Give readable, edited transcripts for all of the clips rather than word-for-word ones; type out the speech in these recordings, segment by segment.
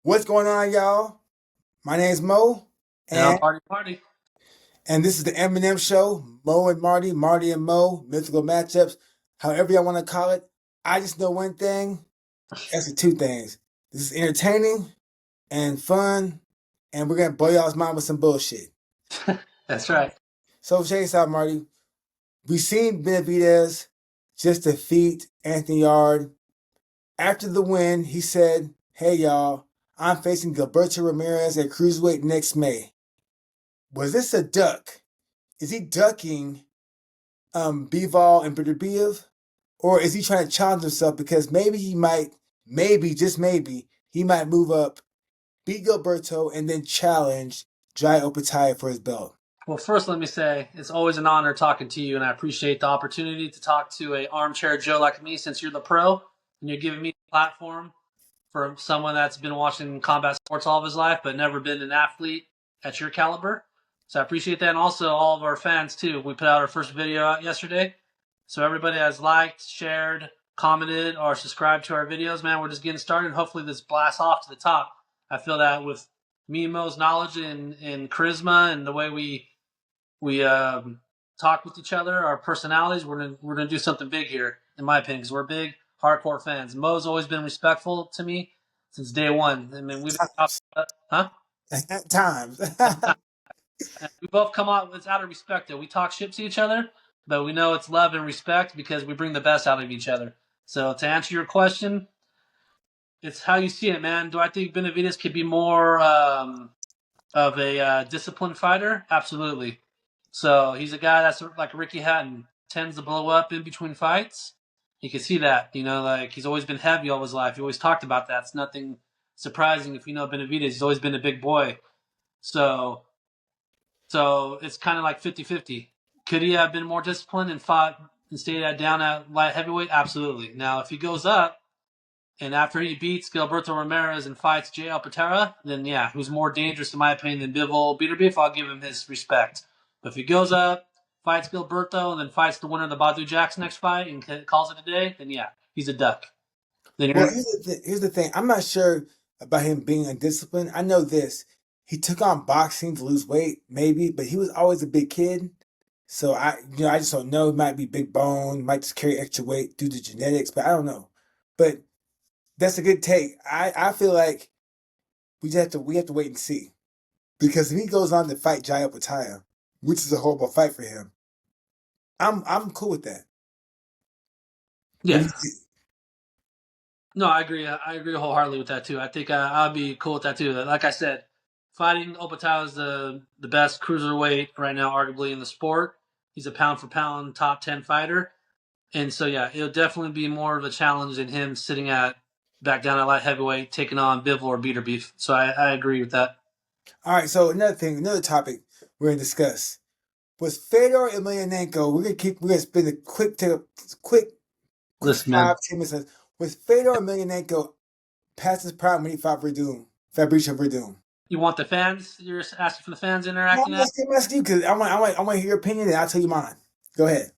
What's going on, y'all? My name's Mo, And I'm and Marty. this is the Eminem Show. Mo and Marty, Marty and Mo, mythical matchups, however y'all want to call it. I just know one thing. Actually, two things. This is entertaining and fun, and we're gonna blow y'all's mind with some bullshit. That's right. So check this out, Marty. We seen Benavidez just defeat Anthony Yard. After the win, he said, "Hey y'all, I'm facing Gilberto Ramirez at Cruiserweight next May." Was this a duck? Is he ducking Bivol and Beterbiev? Or is he trying to challenge himself because maybe he might, maybe, just maybe, he might move up, beat Gilberto, and then challenge Jai Opetaia for his belt? Well, first, let me say it's always an honor talking to you, and I appreciate the opportunity to talk to a armchair Joe like me since you're the pro and you're giving me a platform for someone that's been watching combat sports all of his life but never been an athlete at your caliber. So I appreciate that, and also all of our fans too. We put out our first video out yesterday, so everybody has liked, shared, commented, or subscribed to our videos. Man, we're just getting started. Hopefully, this blasts off to the top. I feel that with me and Mo's knowledge and charisma and the way we talk with each other, our personalities, we're gonna do something big here, in my opinion, because we're big hardcore fans. Mo's always been respectful to me since day one. I mean, we've been Times. huh? At times. We both come out. It's out of respect. Though we talk shit to each other, but we know it's love and respect because we bring the best out of each other. So to answer your question, it's how you see it, man. Do I think Benavidez could be more of a disciplined fighter? Absolutely. So he's a guy that's like Ricky Hatton, tends to blow up in between fights. You can see that, like he's always been heavy all his life. He always talked about that. It's nothing surprising if you know Benavidez. He's always been a big boy. So, so it's kind of like 50-50. Could he have been more disciplined and fought and stayed down at light heavyweight? Absolutely. Now, if he goes up, and after he beats Gilberto Ramirez and fights Jay Alpatera, then yeah, who's more dangerous in my opinion than Bivol Beterbiev, I'll give him his respect. But if he goes up, fights Gilberto, and then fights the winner of the Badu Jackson next fight and calls it a day, then yeah, he's a duck. Then Well, you're here's the thing. I'm not sure about him being undisciplined. I know this. He took on boxing to lose weight, maybe, but he was always a big kid. So I just don't know. He might be big bone, might just carry extra weight due to genetics, but I don't know. But that's a good take. I feel like we have to wait and see because if he goes on to fight Jai Opetaia, which is a horrible fight for him, I'm cool with that. What do yeah. you think? No, I agree. I agree wholeheartedly with that too. I think I'll be cool with that too. Like I said, fighting Opetaia is the best cruiserweight right now, arguably in the sport. He's a pound for pound top 10 fighter. And so, yeah, it'll definitely be more of a challenge than him sitting at back down at light heavyweight, taking on Bivol or Beterbiev. So I agree with that. All right. So another topic we're gonna discuss was Fedor Emelianenko. We're gonna spend a quick Listen, man, 5-10 minutes. Was Fedor Emelianenko past his prime when he fought Verdum, Fabricio Werdum? you want the fans? You're asking for the fans No, interacting I'm at? asking you because I want to hear your opinion and I'll tell you mine. Go ahead.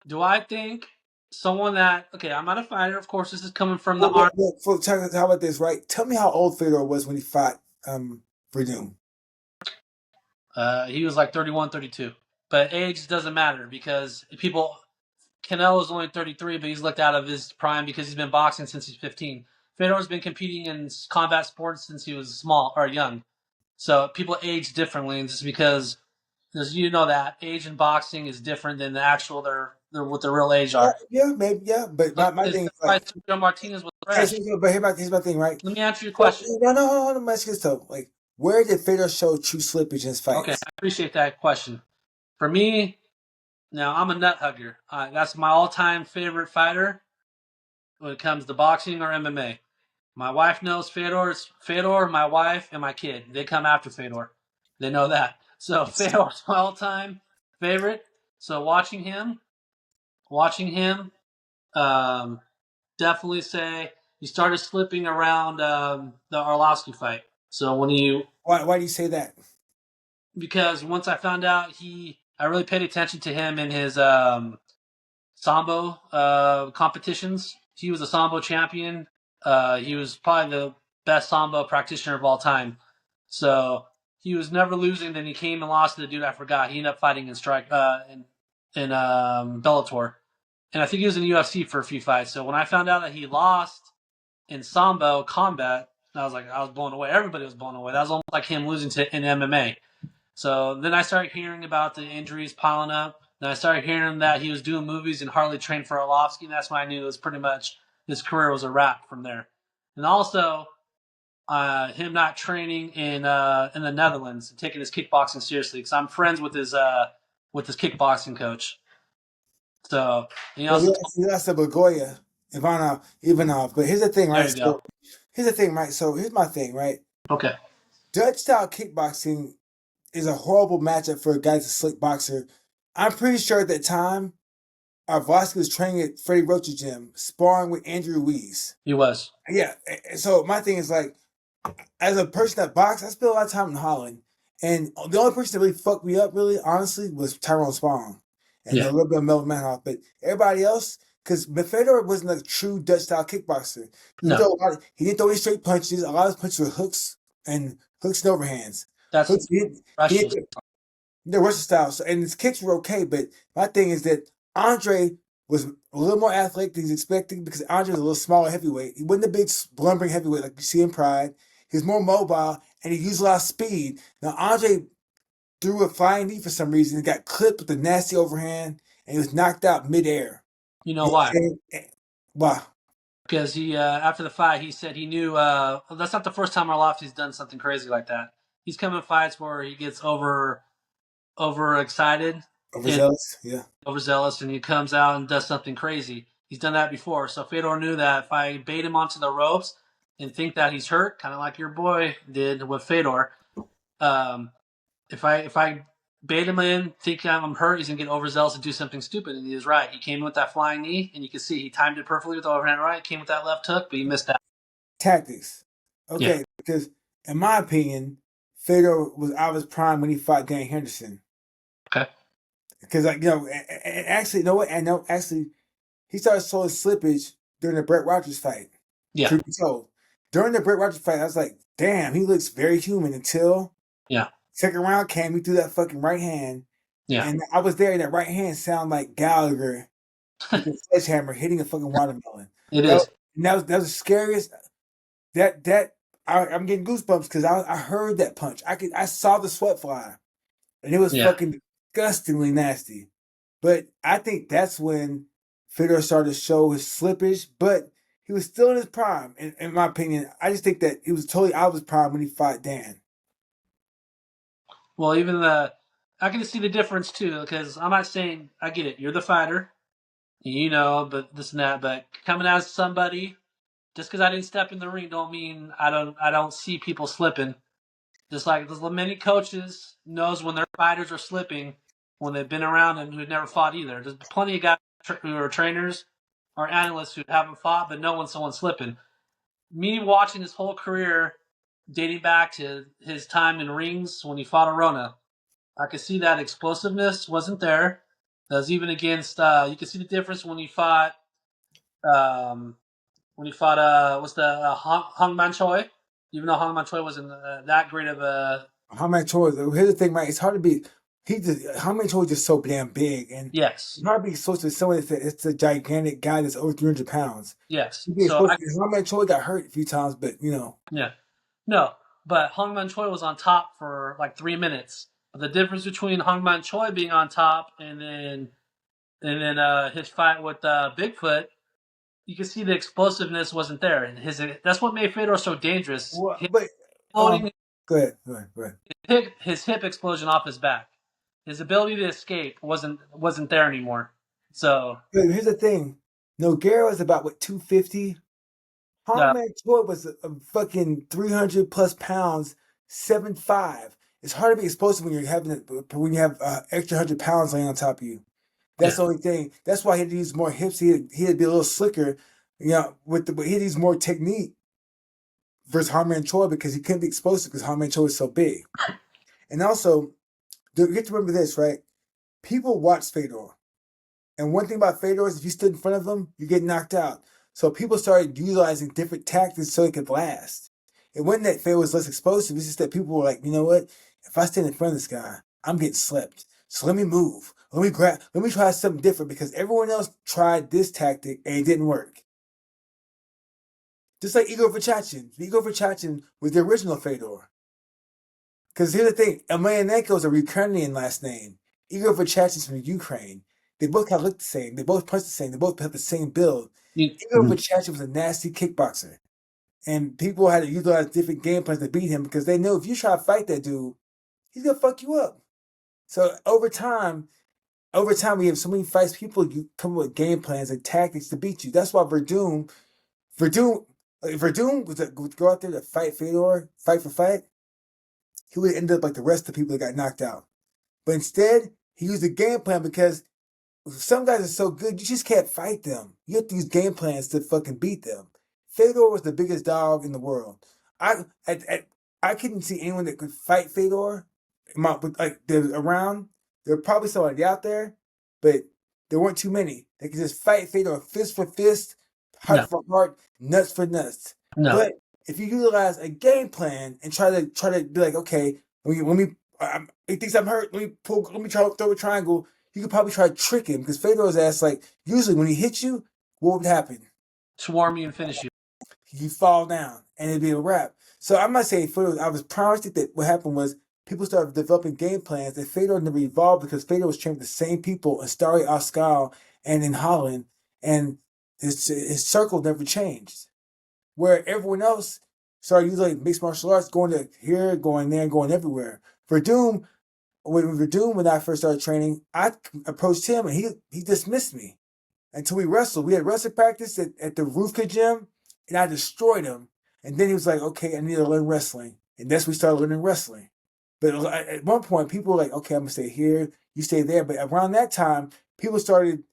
Do I think someone that, okay, I'm not a fighter. Of course, this is coming from the arm. How about this, right? Tell me how old Fedor was when he fought Verdum. He was like 31, 32. But age doesn't matter because Canelo's only 33, but he's looked out of his prime because he's been boxing since he's 15. Fedor's been competing in combat sports since he was small or young. So people age differently, and just because you know that age in boxing is different than the actual their what their real age Yeah, are. yeah, maybe, yeah. But my thing is That's like, why Sergio Martinez was okay, fresh. but here's my thing, right? Let me answer your Well, question. no, hold on, let's get this. Like, where did Fedor show true slippage in his Okay, fights? I appreciate that question. For me, now I'm a nut hugger. That's my all-time favorite fighter when it comes to boxing or MMA. My wife knows Fedor, my wife, and my kid. They come after Fedor. They know that. So Fedor's my all-time favorite. So watching him, um, definitely say he started slipping around the Arlovsky fight. So when you Why do you say that? because once I found out I really paid attention to him in his sambo competitions. He was a sambo champion. He was probably the best Sambo practitioner of all time. So he was never losing. Then he came and lost to the dude I forgot. He ended up fighting in Bellator, and I think he was in the UFC for a few fights. So when I found out that he lost in Sambo combat, I was blown away. Everybody was blown away. That was almost like him losing to in MMA. So then I started hearing about the injuries piling up. Then I started hearing that he was doing movies and hardly trained for Arlovsky, and that's when I knew it was pretty much his career was a wrap from there. And also him not training in the Netherlands and taking his kickboxing seriously, because I'm friends with his kickboxing coach. So he also he lost to Bagoya, Ivanov. But here's the thing, right? there you go. Here's the thing, right? So here's my thing, right? Okay. Dutch style kickboxing is a horrible matchup for a guy that's a slick boxer. I'm pretty sure at that time, Arlovsky was training at Freddie Roach's gym, sparring with Andrew Ruiz. He was. Yeah. So my thing is like, as a person that boxed, I spent a lot of time in Holland. And the only person that really fucked me up, really, honestly, was Tyrone Spong. And a little bit of Melvin Manhoff. But everybody else, because Fedor wasn't a true Dutch style kickboxer. He didn't throw any straight punches. A lot of his punches were hooks and overhands. That's Russian. They're Russian style. So, and his kicks were okay. But my thing is that Andre was a little more athletic than he's expecting, because Andre was a little smaller heavyweight. He wasn't a big lumbering heavyweight like you see in Pride. He was more mobile, and he used a lot of speed. Now, Andre threw a flying knee for some reason and got clipped with a nasty overhand, and he was knocked out midair. You know why? Why? Because he, after the fight, he said he knew that's not the first time Arlovsky's done something crazy like that. He's come in fights where he gets overexcited, overzealous, and he comes out and does something crazy. He's done that before. So Fedor knew that if I bait him onto the ropes and think that he's hurt, kind of like your boy did with Fedor, if I bait him in, think I'm hurt, he's gonna get overzealous and do something stupid. And he was right. He came in with that flying knee, and you can see he timed it perfectly with the overhand right. Came with that left hook, but he missed that. Tactics. Okay, because in my opinion, Fedor was out of his prime when he fought Dan Henderson. Okay. Because and actually, you know what? Actually, he started showing slippage during the Brett Rogers fight. Yeah. Truth be told, during the Brett Rogers fight, I was like, damn, he looks very human until second round came. He threw that fucking right hand. Yeah. And I was there, and that right hand sounded like Gallagher with a sledgehammer hitting a fucking watermelon. It is. That was the scariest. I'm getting goosebumps because I heard that punch. I saw the sweat fly, and it was fucking disgustingly nasty. But I think that's when Fedor started to show his slippage, but he was still in his prime. In my opinion, I just think that he was totally out of his prime when he fought Dan. Well, I can see the difference too, because I'm not saying, I get it, you're the fighter, but this and that, but coming as somebody, just because I didn't step in the ring don't mean I don't see people slipping. Just like there's many coaches knows when their fighters are slipping when they've been around and who've never fought either. There's plenty of guys who are trainers or analysts who haven't fought but know when someone's slipping. Me watching his whole career, dating back to his time in rings when he fought Arona, I could see that explosiveness wasn't there. That was even against. You could see the difference when he fought. What's the Hong Man Choi? Even though Hong Man Choi wasn't that great of a. Hong Man Choi. Here's the thing, right? It's hard to be. Hong Man Choi is just so damn big, and yes, it's hard to be supposed to someone that's a gigantic guy that's over 300 pounds. Yes, Hong Man Choi got hurt a few times, but Yeah, no, but Hong Man Choi was on top for like 3 minutes. But the difference between Hong Man Choi being on top and then his fight with Bigfoot, you can see the explosiveness wasn't there, and that's what made Fedor so dangerous. Well, go ahead. His hip explosion off his back, his ability to escape wasn't there anymore. So here's the thing: Nogueira was about 250. Hong Man Choi was a fucking 300 plus pounds, 7'5". It's hard to be explosive when you have extra 100 pounds laying on top of you. That's the only thing. That's why he had to use more hips. He had to be a little slicker, he had to use more technique versus Hong Man Choi because he couldn't be explosive because Hong Man Choi is so big. And also, you have to remember this, right? People watch Fedor. And one thing about Fedor is if you stood in front of him, you get knocked out. So people started utilizing different tactics so it could last. it wasn't that Fedor was less explosive. It's just that people were like, you know what? If I stand in front of this guy, I'm getting slept. So let me move. Let me try something different because everyone else tried this tactic and it didn't work. Just like Igor Vachachin. Igor Vachachin was the original Fedor. Because here's the thing, Emelianenko is a Ukrainian last name. Igor Vachachin's from Ukraine. They both kind of look the same. They both punch the same. They both have the same build. Igor Vachachin was a nasty kickboxer. And people had to utilize different game plans to beat him because they know if you try to fight that dude, he's going to fuck you up. So over time, we have so many fights, people you come up with game plans and tactics to beat you. That's why Werdum would go out there to fight Fedor, fight for fight. He would end up like the rest of the people that got knocked out. But instead, he used a game plan because some guys are so good, you just can't fight them. You have to use game plans to fucking beat them. Fedor was the biggest dog in the world. I couldn't see anyone that could fight Fedor. Like there's around. There were probably somebody out there, but there weren't too many. They could just fight Fedor fist for fist, heart for heart, nuts for nuts. No. But if you utilize a game plan and try to be like, okay, he thinks I'm hurt. Let me try to throw a triangle. You could probably try to trick him because Fedor's ass, like, usually when he hits you, what would happen? Swarm you and finish you. You fall down and it'd be a wrap. So I'm not saying Fedor, I was promised that what happened was people started developing game plans and Fedor never evolved because Fedor was trained with the same people in Stari Oskal and in Holland, and his circle never changed. Where everyone else started using like mixed martial arts, going to here, going there, going everywhere. Werdum, when I first started training, I approached him and he dismissed me until we wrestled. We had wrestling practice at the Ruvka gym, and I destroyed him. And then he was like, okay, I need to learn wrestling. And that's when we started learning wrestling. But at one point, people were like, okay, I'm going to stay here, you stay there. But around that time, you started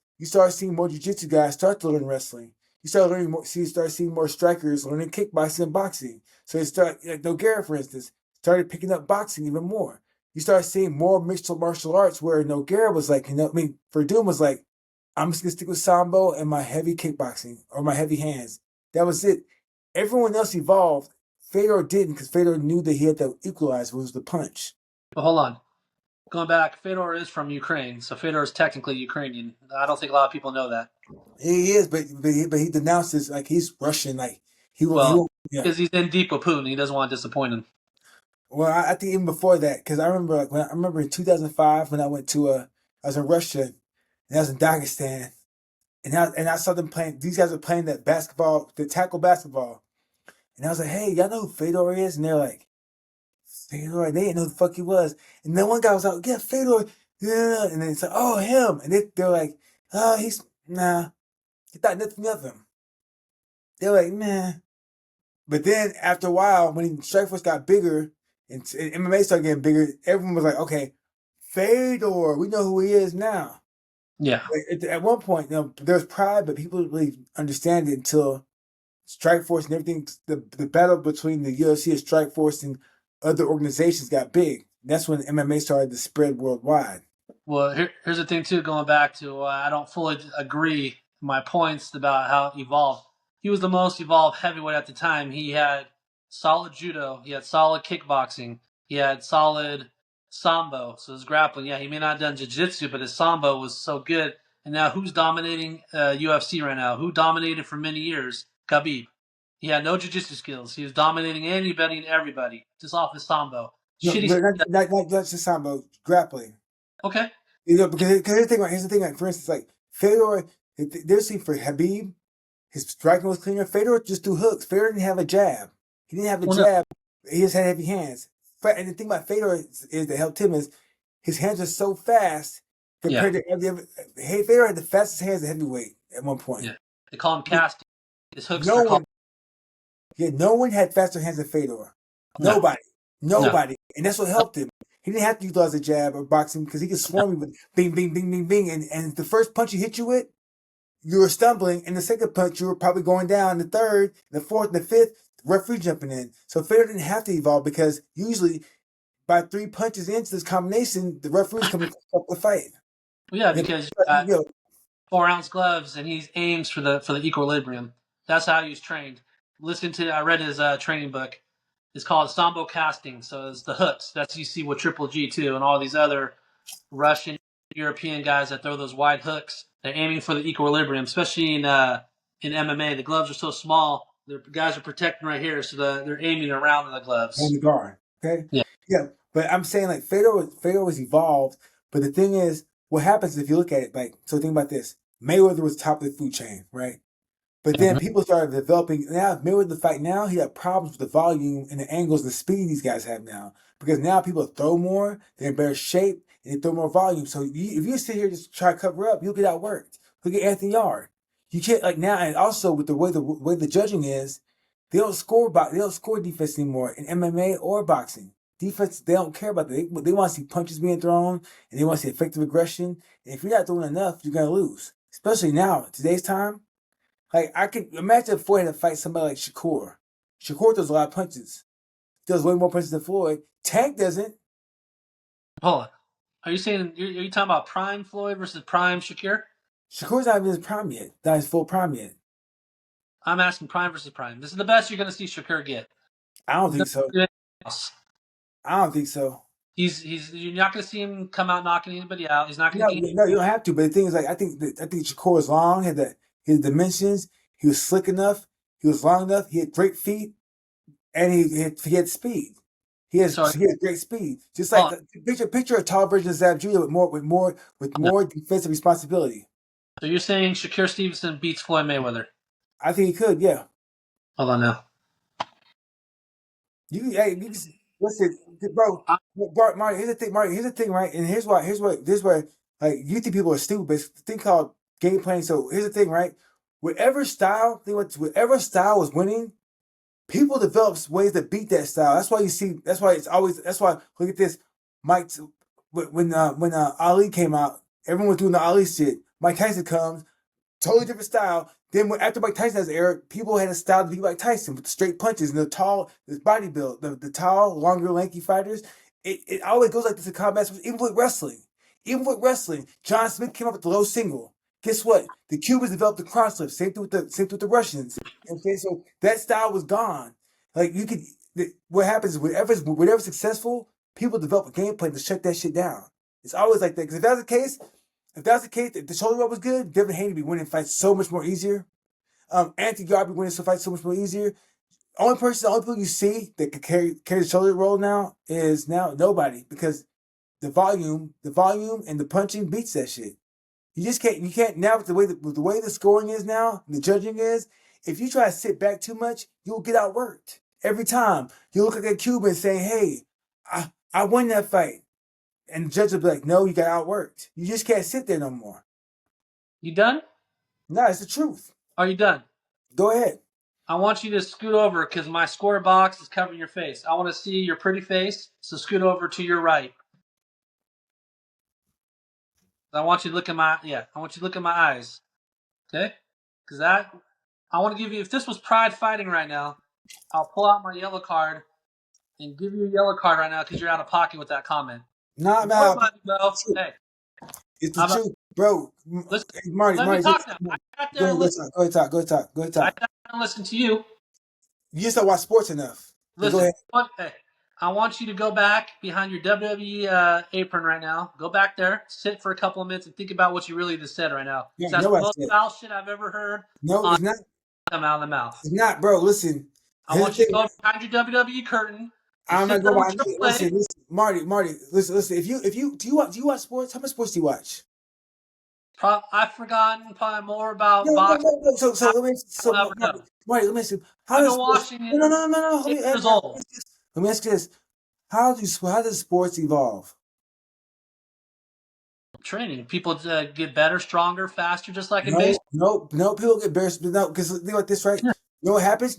seeing more jiu-jitsu guys start to learn wrestling. You start seeing more strikers learning kickboxing and boxing. So you start, like Nogueira, for instance, started picking up boxing even more. You start seeing more mixed martial arts where Nogueira was like, Werdum was like, I'm just going to stick with Sambo and my heavy kickboxing or my heavy hands. That was it. Everyone else evolved. Fedor didn't because Fedor knew that he had to equalize, which was the punch. But hold on. Going back, Fedor is from Ukraine, so Fedor is technically Ukrainian. I don't think a lot of people know that. He is, but he denounces like he's Russian, like because he's in deep with Putin, he doesn't want to disappoint him. Well, I think even before that, because I remember in 2005 when I was in Russia and I was in Dagestan, and I saw them playing. These guys were playing that basketball, the tackle basketball, and I was like, "Hey, y'all know who Fedor is?" And they're like, "Fedor." They didn't know who the fuck he was. And then one guy was like, "Yeah, Fedor." Yeah. And then it's like, "Oh, him." And they're like, "Oh, he's nah." He thought nothing of him. They're like, "Nah." But then after a while, when Strikeforce got bigger and MMA started getting bigger, everyone was like, "Okay, Fedor, we know who he is now." Yeah. At one point, there was pride, but people didn't really understand it until Strikeforce and everything. The battle between the UFC and Strikeforce and other organizations got big. That's when MMA started to spread worldwide. Well, here's the thing too. Going back to, I don't fully agree my points about how it evolved. He was the most evolved heavyweight at the time. He had solid judo. He had solid kickboxing. He had solid sambo. So his grappling, yeah, he may not have done jiu-jitsu, but his sambo was so good. And now who's dominating UFC right now? Who dominated for many years? Khabib. He had no jiu-jitsu skills. He was dominating anybody and everybody just off his sambo. No, but not just sambo, grappling. Okay. Because here's the thing. Like, for instance, like Fedor, there's for Khabib, his striking was cleaner. Fedor just threw hooks. Fedor didn't have a jab. He didn't have a jab. No. He just had heavy hands. And the thing about Fedor is that helped him is his hands are so fast compared to every other. Fedor had the fastest hands at heavyweight at one point. Yeah. They call him casting. His hooks are called. No one had faster hands than Fedor. Nobody. And that's what helped him. He didn't have to utilize a jab or boxing because he could swarm you with bing, bing, bing, bing, bing. And the first punch he hit you with, you were stumbling. And the second punch, you were probably going down. The third, the fourth, and the fifth, the referee jumping in. So Fedor didn't have to evolve because usually by 3 punches into this combination, the referee's coming to stop the fight. Well, yeah, because you got 4-ounce gloves and he aims for the equilibrium. That's how he was trained. I read his training book. is called sambo casting. So it's the hooks. That's you see with Triple G too, and all these other Russian, European guys that throw those wide hooks. They're aiming for the equilibrium, especially in MMA. The gloves are so small. The guys are protecting right here, so they're aiming around the On gloves. the guard. Okay. Yeah. Yeah. But I'm saying like Fedor was evolved. But the thing is, what happens if you look at it, like, so think about this. Mayweather was top of the food chain, right? But then people started developing. Now, Mayweather the fight now, he had problems with the volume and the angles and the speed these guys have now. Because now people throw more, they're in better shape, and they throw more volume. So if you sit here just try to cover up, you'll get outworked. Look at Anthony Yard. You can't like now, and also with the way the judging is, they don't score defense anymore in MMA or boxing. Defense, they don't care about that. They want to see punches being thrown, and they want to see effective aggression. And if you're not throwing enough, you're gonna lose. Especially now, today's time. Like, I could imagine if Floyd had to fight somebody like Shakur. Shakur throws a lot of punches. Does way more punches than Floyd. Tank doesn't. Hold on. Are you saying are you talking about prime Floyd versus prime Shakur? Shakur's not even his prime yet. Not his full prime yet. I'm asking prime versus prime. This is the best you're going to see Shakur get. I don't think so. I don't think so. You're not going to see him come out knocking anybody out. He's not going No, to get. no, you don't have to. But the thing is, like, I think Shakur was long. Had his dimensions. He was slick enough. He was long enough. He had great feet, and he had speed. He had great speed. Just like picture a tall version of Zab Judah with more defensive responsibility. So you're saying Shakur Stevenson beats Floyd Mayweather? I think he could. Yeah. Hold on now. Listen, bro. Marty, here's the thing, right? And here's why, like, you think people are stupid, but it's a thing called game playing. So here's the thing, right? Whatever style was winning, people develop ways to beat that style. That's why look at this. Mike, when Ali came out, everyone was doing the Ali shit. Mike Tyson comes, totally different style. Then after Mike Tyson has era, people had a style to be like Tyson with the straight punches and the tall, this body build, the tall, longer, lanky fighters. It always goes like this in combat, even with wrestling. Even with wrestling, John Smith came up with the low single. Guess what? The Cubans developed the cross lift. Same thing with the Russians. Okay, so that style was gone. Like what happens is whatever's successful, people develop a game plan to shut that shit down. It's always like that. Because if that's the case, if the shoulder roll was good, Devin Haney would be winning fights so much more easier. Anthony Yard be winning some fights so much more easier. The only people you see that could carry the shoulder roll now is nobody, because the volume and the punching beats that shit. You can't now with the way the scoring is now, the judging is, if you try to sit back too much, you'll get outworked. Every time. You look like a Cuban saying, hey, I won that fight. And the judge will be like, no, you got outworked. You just can't sit there no more. You done? No, it's the truth. Are you done? Go ahead. I want you to scoot over because my square box is covering your face. I want to see your pretty face, so scoot over to your right. I want you to look at my eyes. Okay? Because I want to give you, if this was Pride fighting right now, I'll pull out my yellow card and give you a yellow card right now because you're out of pocket with that comment. Nah, Hey. It's the truth, bro. Listen, Marty, let me talk now. I got there and listen. Go ahead, talk. I got there and listen to you. You just don't watch sports enough. Listen, go ahead. hey, I want you to go back behind your WWE apron right now. Go back there, sit for a couple of minutes, and think about what you really just said right now. Yeah, That's the most foul shit I've ever heard. No, it's not. Come out of the mouth. It's not, bro. Listen. I want you to go behind your WWE curtain. I'm not going behind you. Listen, Marty. Listen. If you do you watch sports? How much sports do you watch? I've forgotten probably more about boxing. Marty, let me ask you. I've been watching it. No. Let me ask you this. How does sports evolve? Training. People get better, stronger, faster, just like in baseball. No. People get better. No, because think like this, right? Yeah. You know what happens?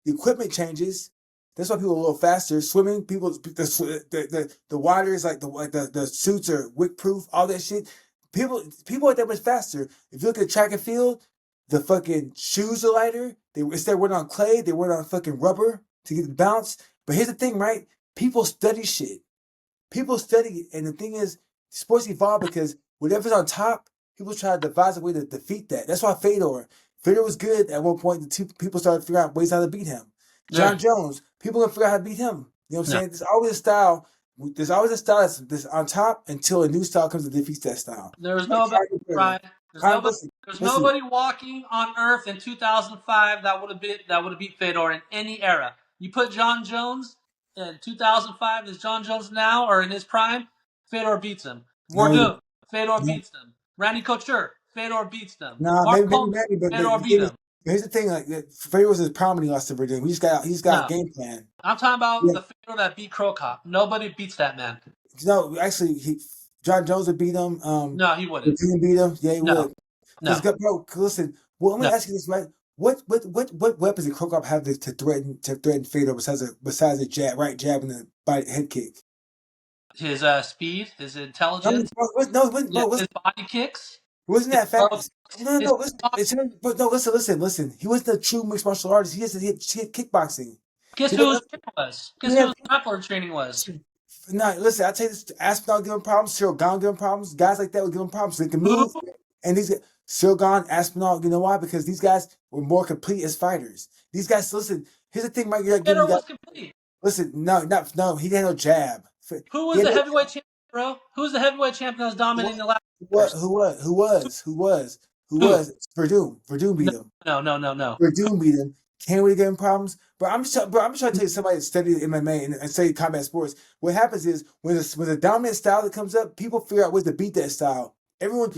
The equipment changes. That's why people are a little faster. Swimming, the water is like the suits are wick proof. All that shit. People are that much faster. If you look at track and field, the fucking shoes are lighter. Instead of wearing on clay, they wear on fucking rubber to get the bounce. But here's the thing, right? People study shit. People study it, and the thing is, sports evolve because whatever's on top, people try to devise a way to defeat that. That's why Fedor was good at one point. The two people started figuring out ways how to beat him. John Jones, people gonna figure out how to beat him. You know what I'm saying? There's always a style. There's always a style that's on top until a new style comes and defeats that style. There's Like nobody, Brian. There's listen. nobody walking on Earth in 2005 that would have beat Fedor in any era. You put John Jones in 2005 as John Jones now or in his prime, Fedor beats him. Werdum, Fedor beats him. Randy Couture, Fedor beats them. Nah, Mark maybe, Coleman, but Fedor beat him. here's the thing: like Fedor was his problem when he lost to Werdum. He's got a game plan. I'm talking about the Fedor that beat Krokop. Nobody beats that man. No, actually, John Jones would beat him. No, he wouldn't. Werdum beat him. Yeah, he would. No. Bro, listen. Well, let me ask you this, right? What weapons did Krokop have to threaten Fedor besides a jab, right jab and the head kick? His speed, his intelligence, his body kicks. Wasn't that fast? No, listen. He wasn't a true mixed martial artist. He just hit kickboxing. Guess who his training was? Guess who his grappler training was? No, listen, I'll tell you this. Aspinall giving problems. Cyril Gahn giving problems. Guys like that were giving problems. They can move. And these Cyril Gahn, Aspinall, you know why? Because these guys were more complete as fighters. These guys, listen, here's the thing, Mike. Fedor was complete. Listen, no, he had no jab. Who was the heavyweight champion, bro? Who was the heavyweight champion that was dominating the last? Who was? Werdum. Werdum beat him. No. Werdum beat him. Can't really give him problems. But I'm just trying to tell you, somebody that studied MMA and studied combat sports, what happens is when a dominant style that comes up, people figure out ways to beat that style. Everyone,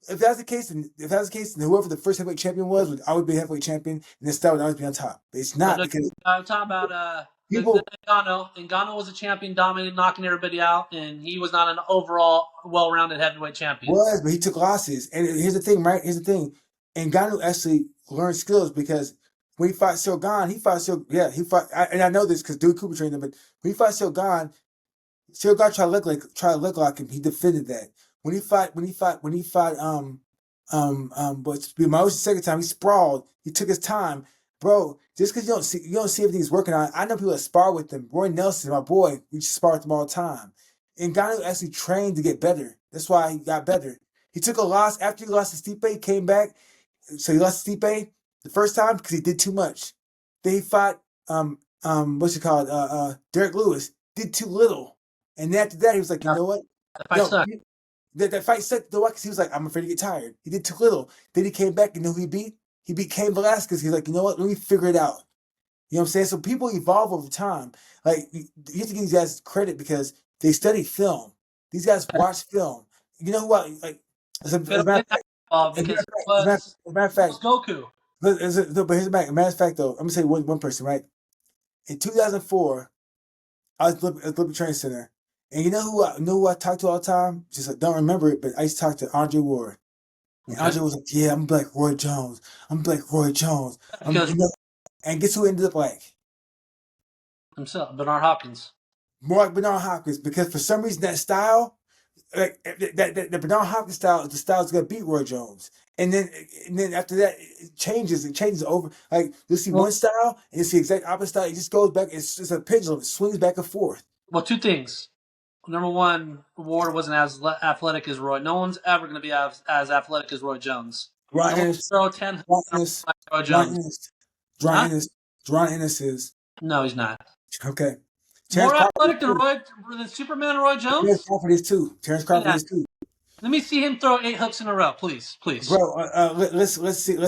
if that's the case, then whoever the first heavyweight champion was would always be a heavyweight champion, and the style would always be on top. But it's not because I'm talking about Ngannou was a champion, dominated, knocking everybody out, and he was not an overall well-rounded heavyweight champion. But he took losses. And here's the thing, right? Ngannou actually learned skills because when he fought Cyril Gahn, and I know this because Dewey Cooper trained him, but when he fought Cyril Gahn tried to leg lock him. He defended that. When he fought but my second time, he sprawled. He took his time. Bro, just because you don't see everything he's working on. I know people that spar with him. Roy Nelson, my boy, we just spar with him all the time. And Ngannou actually trained to get better. That's why he got better. He took a loss after he lost to Stipe. He came back. So he lost to Stipe the first time because he did too much. Then he fought Derek Lewis. Did too little. And after that, he was like, you know what? That fight sucked. Because he was like, I'm afraid to get tired. He did too little. Then he came back. You know who he beat? He beat Cain Velasquez. He's like, you know what? Let me figure it out. You know what I'm saying? So people evolve over time. Like, you have to give these guys credit because they study film. These guys watch film. You know who? As a matter of fact, Goku. But here's a matter of fact, though. I'm gonna say one person, right? In 2004, I was at the Olympic Training Center, and you know who I talked to all the time? Just don't remember it, but I used to talk to Andre Ward. And Andre was like, "Yeah, I'm like Roy Jones. And guess who ended up like? Himself, Bernard Hopkins. More like Bernard Hopkins, because for some reason that style, like the Bernard Hopkins style, the style is gonna beat Roy Jones. And then after that, it changes over. Like you'll see one style and you see the exact opposite style. It just goes back. It's a pendulum. It swings back and forth. Well, two things. Number one, Ward wasn't as athletic as Roy. No one's ever going to be as athletic as Roy Jones. Throw 10 Roy Jones. Ron Ennis is. No, he's not. Okay. More athletic than Superman and Roy Jones? Terrence Crawford is too. Let me see him throw 8 hooks in a row, please. Bro, let's see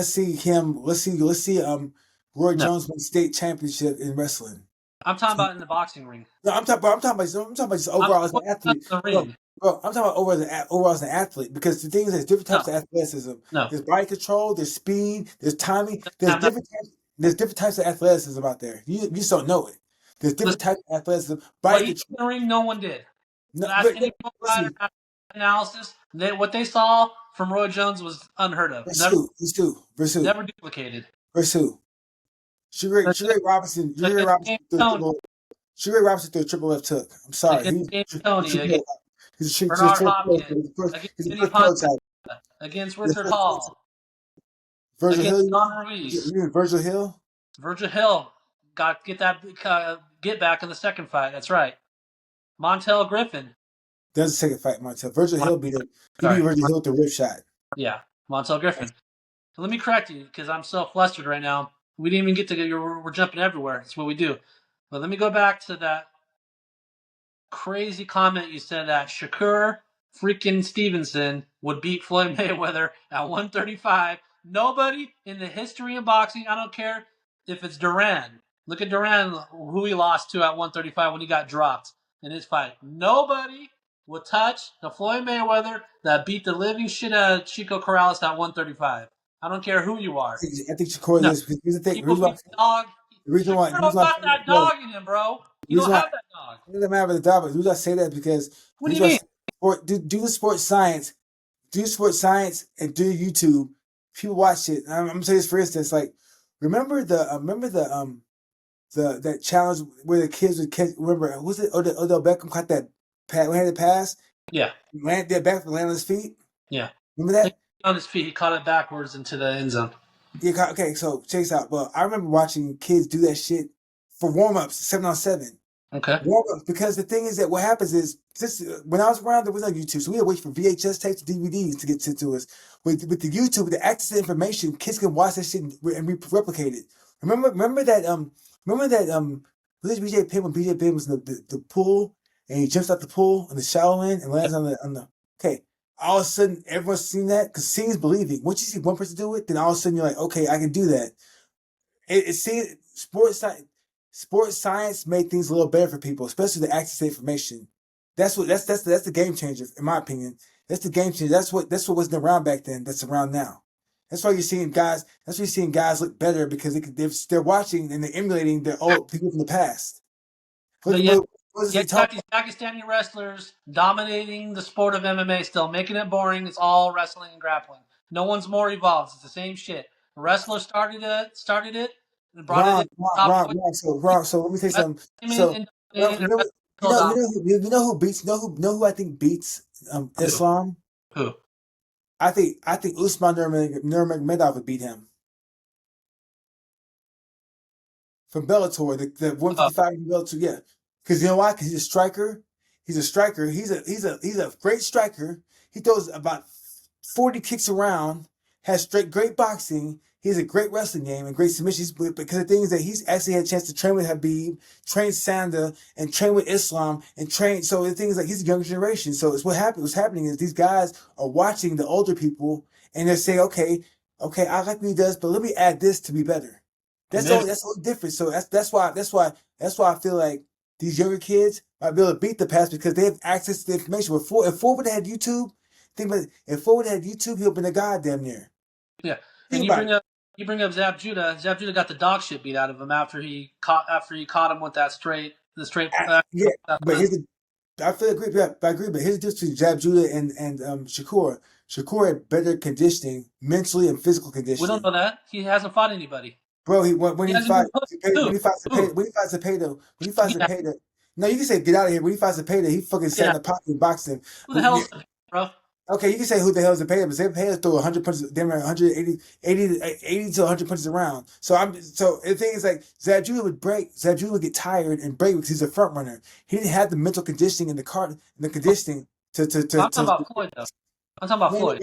Roy Jones win state championship in wrestling. I'm talking about in the boxing ring. No, I'm talking about just overall as an athlete. Bro, I'm talking about overall as an athlete because the thing is there's different types of athleticism. There's body control, there's speed, there's timing, there's different types of athleticism out there. You just don't know it. There's different types of athleticism. Body control. In the ring, no one did. Analysis. What they saw from Roy Jones was unheard of. Versus who? Never duplicated. Versus who? Sugar Ray Robinson. Sugar Ray Robinson threw a triple left hook. I'm sorry. He's a prototype. Against Richard Hall. Virgil Hill. Don Ruiz. You mean Virgil Hill? Virgil Hill got get back in the second fight. That's right. Montel Griffin. That's the second fight, Montel. Virgil Hill beat him. He beat Virgil Hill with the rip shot. Yeah, Montel Griffin. So let me correct you because I'm so flustered right now. We didn't even get to. We're jumping everywhere. That's what we do. But let me go back to that crazy comment you said that Shakur freaking Stevenson would beat Floyd Mayweather at 135. Nobody in the history of boxing, I don't care if it's Duran. Look at Duran, who he lost to at 135 when he got dropped in his fight. Nobody will touch the Floyd Mayweather that beat the living shit out of Chico Corrales at 135. I don't care who you are. I think Shakur No, is. Here's the thing. he will beat the dog. The Shakur reason don't why, got that yo, dog in him, bro. the He don't reason why have that dog. it doesn't matter about the dog, but the reason I say that is because What the do you reason mean? why do the sports science, and do YouTube. People watch it. I'm gonna say this for instance, like remember that challenge where the kids would catch. Remember, was it Odell Beckham caught that handed pass? Yeah. Landed that back and landed on his feet. Yeah. Remember that? On his feet, he caught it backwards into the end zone. Yeah. Okay. So check this out. Well, I remember watching kids do that shit for warm ups, 7-on-7. Okay. Warm ups because the thing is that what happens is when I was around, there was no YouTube, so we had to wait for VHS tapes, DVDs to get sent to us. With the YouTube, with the access to information, kids can watch that shit and replicate it. Remember that was it BJ Penn when BJ Penn was in the pool and he jumps out the pool in the shallow end and lands on the okay. All of a sudden, everyone's seen that because seeing is believing. Once you see one person do it, then all of a sudden you're like, okay, I can do that. It seems sports science made things a little better for people, especially the access to information. That's the game changer, in my opinion. That's the game changer. That's what wasn't around back then. That's around now. That's why you're seeing guys. That's why you're seeing guys look better because they're watching and they're emulating their old people from the past. But Look, yet, what is he yet you got talking? these Pakistani wrestlers dominating the sport of MMA still, making it boring. It's all wrestling and grappling. No one's more evolved. It's the same shit. A wrestler started it, and brought it in top of it. So let me say Wrestling something. and So dominating, and wrestling still dominating. who beats know who I think beats Who? Islam. Who? I think Usman Nurmagomedov would beat him from Bellator, the Oh, 155 from Bellator. Yeah, because you know why? Because he's a striker. He's a striker. He's a great striker. He throws about 40 kicks around. Has great boxing. He has a great wrestling game and great submissions. Because the thing is that he's actually had a chance to train with Habib, train Sanda, and train with Islam, and train. So the thing is like he's a younger generation. So it's what's happening is these guys are watching the older people and they're saying, okay, I like what he does, but let me add this to be better. That's maybe. all. That's all different. So that's why I feel like these younger kids might be able to beat the past because they have access to the information. If Ford would have had YouTube, think about it. If Ford had YouTube, he'll been a goddamn near. Yeah, and Think about it. you bring up Zab Judah. Zab Judah got the dog shit beat out of him after he caught him with that straight. Yeah, but I feel agree. Yeah, I agree. But here's the difference between Jab Judah and Shakur. Shakur had better conditioning, mentally and physical We don't conditioning. know that he hasn't fought anybody. Bro, when He he hasn't fights even who who. When he fights Yeah, Cepeda, no, you can say get out of here. When he fights Cepeda, he fucking sat in yeah. the pocket and boxed him. Who the hell is the bro? Okay, you can say who the hell is Cepeda, but Cepeda threw 100 punches, damn near 80 to 100 punches around. So the thing is like Zadjula would break, Zadjula would get tired and break because he's a front runner. He didn't have the mental conditioning and the conditioning I'm talking about Floyd though. I'm talking about no, Floyd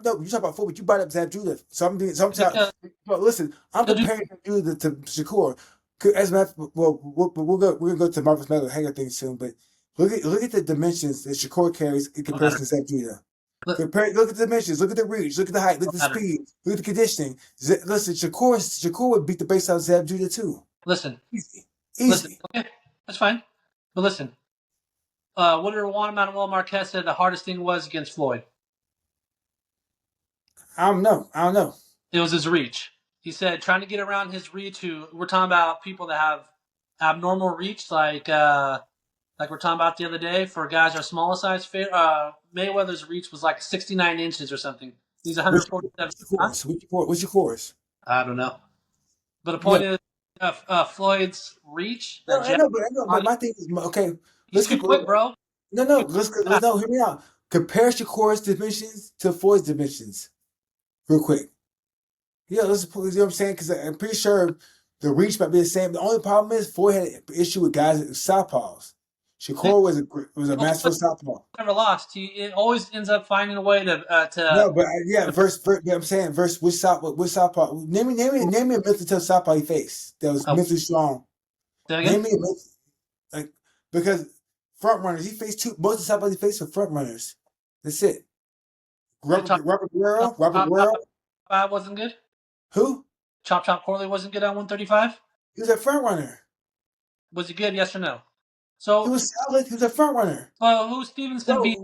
no, you talk about football, but you brought up Zab Judah. So I'm talking. because But listen, I'm he'll do. comparing Zab Judah to Shakur. As a matter, well, we're gonna go to Marvelous Marvin Hagler thing soon. But look at the dimensions that Shakur carries in Don't matter. comparison to Zab Judah. Look, Look at the dimensions. Look at the reach. Look at the height. Look at don't the matter. speed. Look at the conditioning. Listen, Shakur would beat the base out of Zab Judah too. Listen, Easy, listen. easy. Okay, that's fine. But listen, what did Juan Manuel Marquez said the hardest thing was against Floyd? I don't know. It was his reach. He said trying to get around his reach. We're talking about people that have abnormal reach, like we're talking about the other day. For guys our smaller size, Mayweather's reach was like 69 inches or something. He's What's 147. your Huh? course? What's your course? I don't know. But the Yeah. point is, Floyd's reach, No, that jab I know, but body, my thing is okay. he's Let's too keep. quick, bro. No. Let's no. Hear me out. Compare Shakur's dimensions to Floyd's dimensions, real quick. Yeah, let's. You know what I'm saying? Because I'm pretty sure the reach might be the same. The only problem is Floyd had an issue with guys that southpaws. Shakur was a masterful southpaw. Never lost. It always ends up finding a way to. No, but I'm saying versus which southpaw? Name me a mentally tough southpaw he faced that was mentally strong. Say Name again? me because front runners he faced most of the southpaws he faced were front runners. That's it. Robert Guerrero. Five wasn't good. Who? Chop Corley wasn't good at 135. He was a front runner. Was he good? Yes or no? So he was solid. He was a front runner. Who Stevenson beat?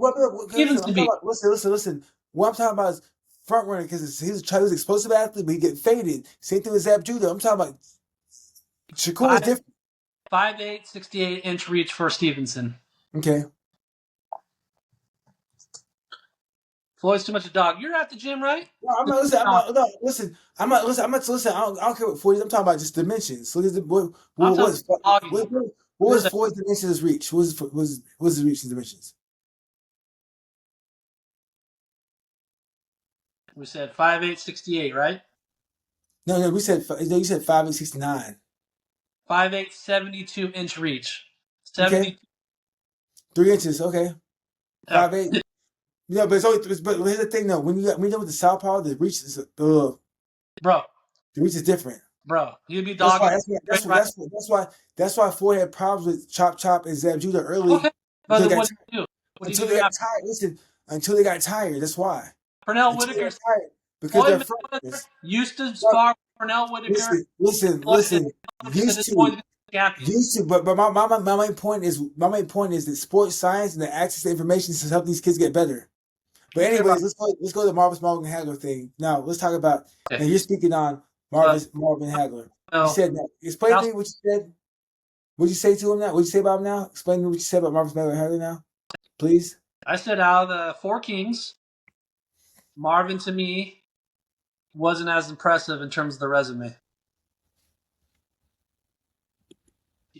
Stevenson beat. Listen. What I'm talking about is front runner because he was an explosive athlete, but he get faded. Same thing with Zab Judah. I'm talking about Shakur is different. 5'8", 68-inch reach for Stevenson. Okay. Floyd's too much a dog. You're at the gym, right? No, I'm not listening. I'm not listening. I don't care what Floyd is. I'm talking about just dimensions. So what was Floyd's dimensions reach? What was his reach and dimensions? We said 5'8", 68, right? No, you said 5'8", 69. 5'8", 72-inch reach. 70. Okay. 3 inches. Okay. 5'8". Yeah, but here's the thing though. When you with the southpaw, the reach is bro. The reach is different. Bro, you'd be dogging. That's why Floyd had problems with Chop and Zab Judah early. Okay. But what did you do? Until they got tired. Listen, until they got tired. That's why. Pernell Whitaker because they're friends. Used to spar Pernell Whitaker. Listen. Used to, but my main point is that sports science and the access to information to help these kids get better. But anyways, let's go to the Marvelous Marvin Hagler thing. Now let's talk about. Okay. Now you're speaking on Marvelous Marvin Hagler. You said that. Explain to me what you said. What did you say to him now? What did you say about him now? Explain to me what you said about Marvelous Marvin Hagler now, please. I said out of the four kings, Marvin to me wasn't as impressive in terms of the resume.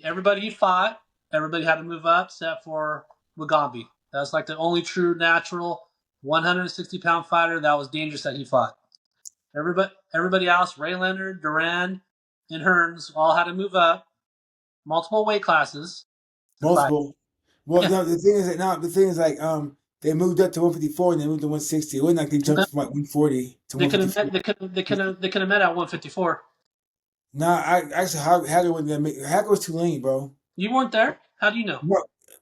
Everybody he fought, everybody had to move up except for Mugambi. That was like the only true natural 160-pound fighter that was dangerous that he fought. Everybody else, Ray Leonard, Duran, and Hearns all had to move up multiple weight classes. Multiple. Well, yeah. No, the thing is like they moved up to 154 and they moved to 160. It wasn't like they jumped from like 140 to 154. They could have met at 154. Nah, Hagler wasn't gonna make. Hagler was too lean, bro. You weren't there. How do you know?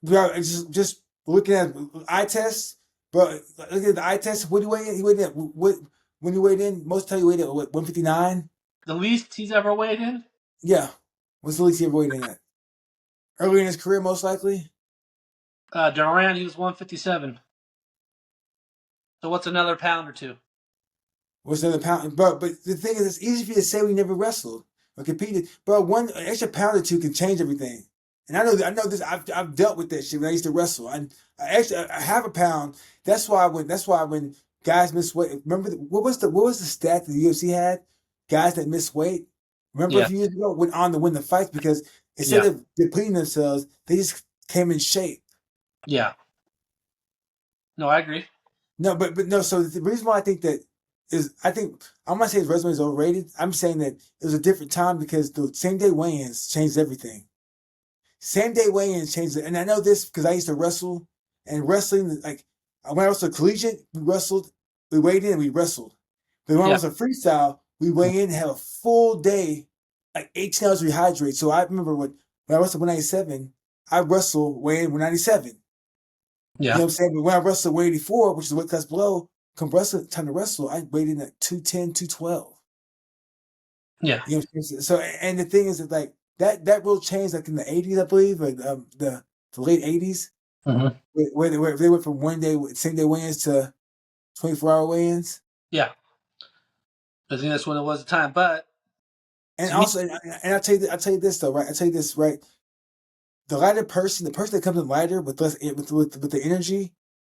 Bro, just looking at eye tests. But look at the eye test. What do you weigh in? He weighed in. When he weighed in, most tell you weighed in 159. The least he's ever weighed in. Yeah, what's the least he ever weighed in at? Early in his career, most likely. Duran, he was 157. So what's another pound or two? What's another pound? But the thing is, it's easy for you to say we never wrestled or competed. But one extra pound or two can change everything. And I know this. I've dealt with that shit when I used to wrestle. I have a pound. That's why when guys miss weight. Remember what was the stat that the UFC had? Guys that miss weight. Remember a few years ago went on to win the fights because instead of depleting themselves, they just came in shape. Yeah. No, I agree. No, but no. So the reason why I think that is I'm not saying his resume is overrated. I'm saying that it was a different time because the same day weigh-ins changed everything. Same day weigh-ins changed it. And I know this because I used to wrestle, and wrestling, like when I was a collegiate, we weighed in and we wrestled. But when I was a freestyle, we weigh in and have a full day, like 18 hours to rehydrate. So I remember when I wrestled 197, I wrestled weigh in 197. Yeah. You know what I'm saying? But when I wrestled 184, which is the weight class below, come wrestle time to wrestle, I weighed in at 210, 212. Yeah. You know what I'm saying? So, and the thing is that like that will change like in the 80s, I believe, or the late 80s, where they went from same day weigh-ins to 24-hour weigh-ins. Yeah. I think that's when it was at the time, but and also, and I'll tell you this though, right? The lighter person, the person that comes in lighter with less with the energy,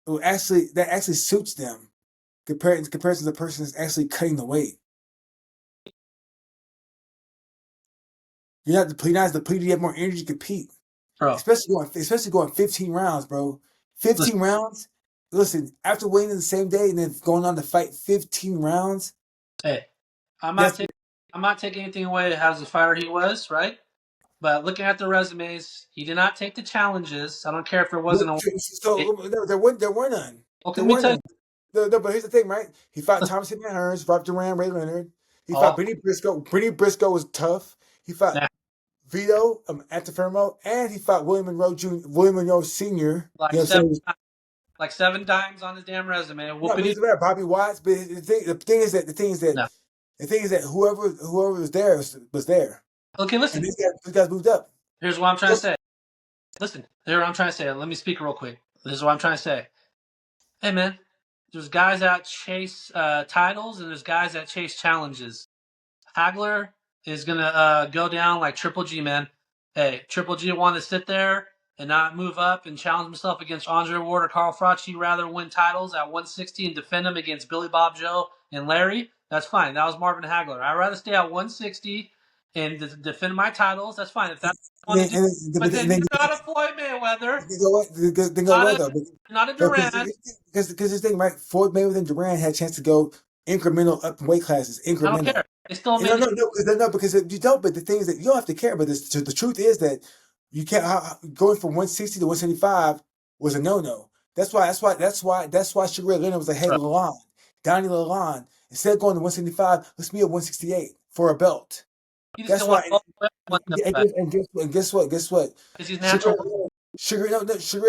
that actually suits them compared to the person that's actually cutting the weight. You're not depleted. You have more energy to compete, bro. Especially going 15 rounds, bro. 15 rounds. Listen, after waiting the same day and then going on to fight 15 rounds. Hey, I'm not taking anything away as a fighter he was, right? But looking at the resumes, he did not take the challenges. I don't care if there wasn't a. So no, there were none. Okay, There let me were tell you. none. No, but here's the thing, right? He fought Thomas Hitman Hearns, Rob Duran, Ray Leonard. He fought Oh, Benny Briscoe. Benny Briscoe was tough. He fought nah, Vito Antifermo, and he fought William Monroe Jr. William Monroe Sr. You like know what I'm saying? like 7 times on his damn resume. No, but Whoopity. it's about Bobby Watts. But No. the thing is that whoever was there was there, Okay, and listen. these guys moved up. Here's what I'm trying to say. Listen, here's what I'm trying to say. Let me speak real quick. This is what I'm trying to say. Hey, man, there's guys that chase titles and there's guys that chase challenges. Hagler is going to go down like Triple G, man. Hey, Triple G wanted to sit there and not move up and challenge himself against Andre Ward or Carl Froch. He'd rather win titles at 160 and defend them against Billy Bob Joe and Larry. That's fine. That was Marvin Hagler. I'd rather stay at 160 and defend my titles. That's fine. If that's what you want to do. But then you're not a Floyd Mayweather. Then go what? Then go Not what a, though? not a No, Durant. because this thing, right? Floyd Mayweather and Duran had a chance to go incremental up in weight classes, I don't incremental. care. They still And made it. no, because you don't. But the thing is that you don't have to care. But the truth is that you can't going from 160 to 175 was a no. That's why Shakur Leonard was like, hey, Bro, Lalonde, Donnie Lalonde, instead of going to 175, let's be at 168 for a belt. he just That's didn't want why. to go And guess what? because he's Sugar, natural. Sugar